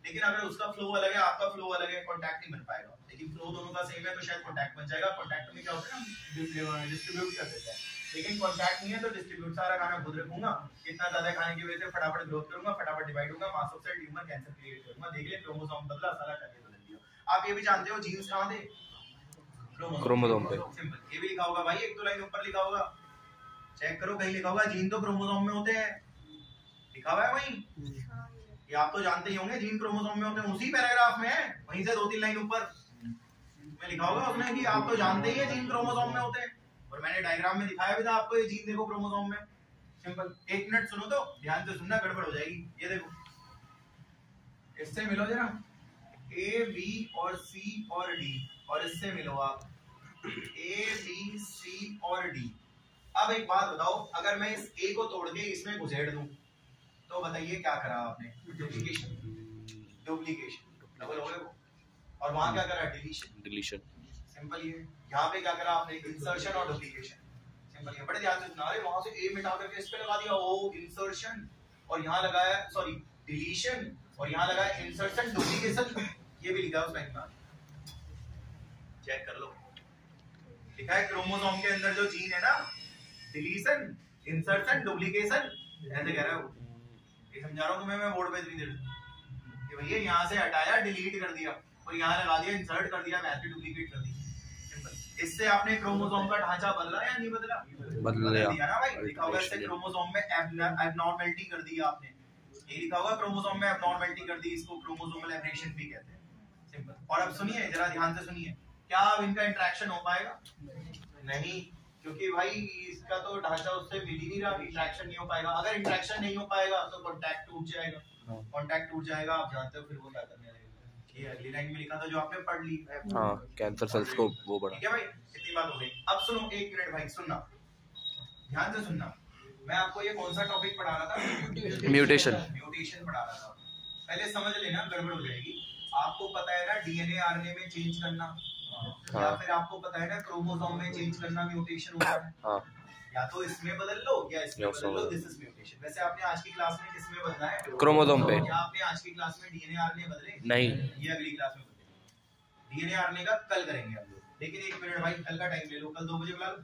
लेकिन अगर उसका फ्लो अलग है, आपका फ्लो अलग है, कांटेक्ट नहीं बन पाएगा। लेकिन फ्लो दोनों का सेम है तो शायद कांटेक्ट बन जाएगा। कांटेक्ट में क्या होता है ना, डिस्ट्रीब्यूट कर देते हैं, लेकिन कांटेक्ट नहीं है तो डिस्ट्रीब्यूट सारा खाना खुद रखूंगा, इतना ज्यादा खाने की वजह से फटाफट ग्रोथ करूंगा, फटाफट डिवाइड होऊंगा, mass of cell, tumour, cancer create करूंगा। देख ले क्रोमोसोम बदला, सारा करके बदल दिया। आप ये भी जानते हो जीन्स कहां थे? क्रोमोसोम पे। सिंपल, ये भी लिखा होगा भाई, एक दो लाइन ऊपर लिखा होगा, चेक करो कहीं लिखा होगा जीन तो क्रोमोसोम में होते हैं, लिखा हुआ है वहीं। ये आप तो जानते ही होंगे, जीन क्रोमोसोम में होते हैं, उसी पैराग्राफ में है, वहीं से 2-3 लाइन ऊपर में लिखा होगा उसने कि आप तो जानते ही हैं जीन क्रोमोसोम में होते हैं, और मैंने डायग्राम में दिखाया भी था आपको, ये जीन देखो क्रोमोसोम में। सिंपल, 1 मिनट सुनो तो, ध्यान से सुनना, गड़बड़ हो जाएगी। ये देखो, इससे मिलो जरा, ए बी और सी और डी, और इससे मिलो आप ए बी सी और डी। अब एक बात बताओ, अगर मैं इस ए को तोड़ के इसमें घुसेड़ दूं तो बताइए क्या करा आपने? डुप्लीकेशन, डबल हो गया। और वहां क्या करा? डिलीशन। सिंपल, ये यहाँ पे क्या करा आपने? इंसर्शन और डुप्लीकेशन। सिंपल, ये बड़े ध्यान से सुना रहे, वहां से ए मिटा करके इस पे लगा दिया, ओ इंसर्शन, और यहाँ लगाया सॉरी डिलीशन, और यहाँ लगाया इंसर्शन डुप्लीकेशन। ये भी लिखा है उस लाइन में, चेक कर लो, लिखा है क्रोमोसोम के अंदर जो जीन है ना, डिलीशन, इंसर्शन, डुप्लीकेशन, ऐसे कह रहा है वो। ये समझा रहा हूँ तुम्हें मैं बोर्ड पे इतनी देर कि भैया यहाँ से हटाया, डिलीट कर दिया, और यहाँ लगा दिया, इंसर्ट कर दिया, मैथ डुप्लीकेट कर दी। सिंपल, इससे आपने क्रोमोसोम का ढांचा बदला या नहीं बदला? बदल दिया ना भाई। लिखा होगा इससे क्रोमोसोम में एबनॉर्मलिटी कर दी आपने, ये लिखा होगा क्रोमोसोम में एबनॉर्मलिटी कर दी, इसको क्रोमोसोमल एब्रेशन भी कहते हैं। सिंपल, और अब सुनिए जरा ध्यान से सुनिए, क्या अब इनका इंटरेक्शन हो पाएगा? नहीं, क्योंकि भाई इसका तो ढांचा उससे मिल ही नहीं रहा, इंटरेक्शन नहीं हो पाएगा। अगर इंटरेक्शन नहीं हो पाएगा तो कांटेक्ट टूट जाएगा, कांटेक्ट टूट जाएगा, आप जानते हो फिर वो क्या करने लगेगा। ये अगली लाइन में लिखा था जो आपने पढ़ ली, हां, कैंसर सेल्स को वो बढ़ा। ठीक है भाई, इतनी बात हो गई। अब सुनो, 1 मिनट भाई सुनना, ध्यान से सुनना। मैं आपको ये कौन सा टॉपिक पढ़ा रहा था? म्यूटेशन पढ़ा रहा था। पहले समझ लेना, गड़बड़ हो जाएगी। आपको पता है ना डीएनए आरएनए में चेंज करना, या फिर आपको पता है ना क्रोमोसोम में चेंज करना म्यूटेशन होता है। हाँ। या तो इसमें बदल लो या इसमें बदल लो, दिस इज म्यूटेशन। वैसे आपने आज की क्लास में किसमें बदला है? क्रोमोसोम पे। क्या आपने आज की क्लास में डीएनए आरएनए बदले? नहीं, ये अगली क्लास में बदलेंगे। डीएनए आरएनए का कल करेंगे हम लोग। लेकिन 1 मिनट भाई, कल का टाइम ले लो, कल 2 बजे बुला लो।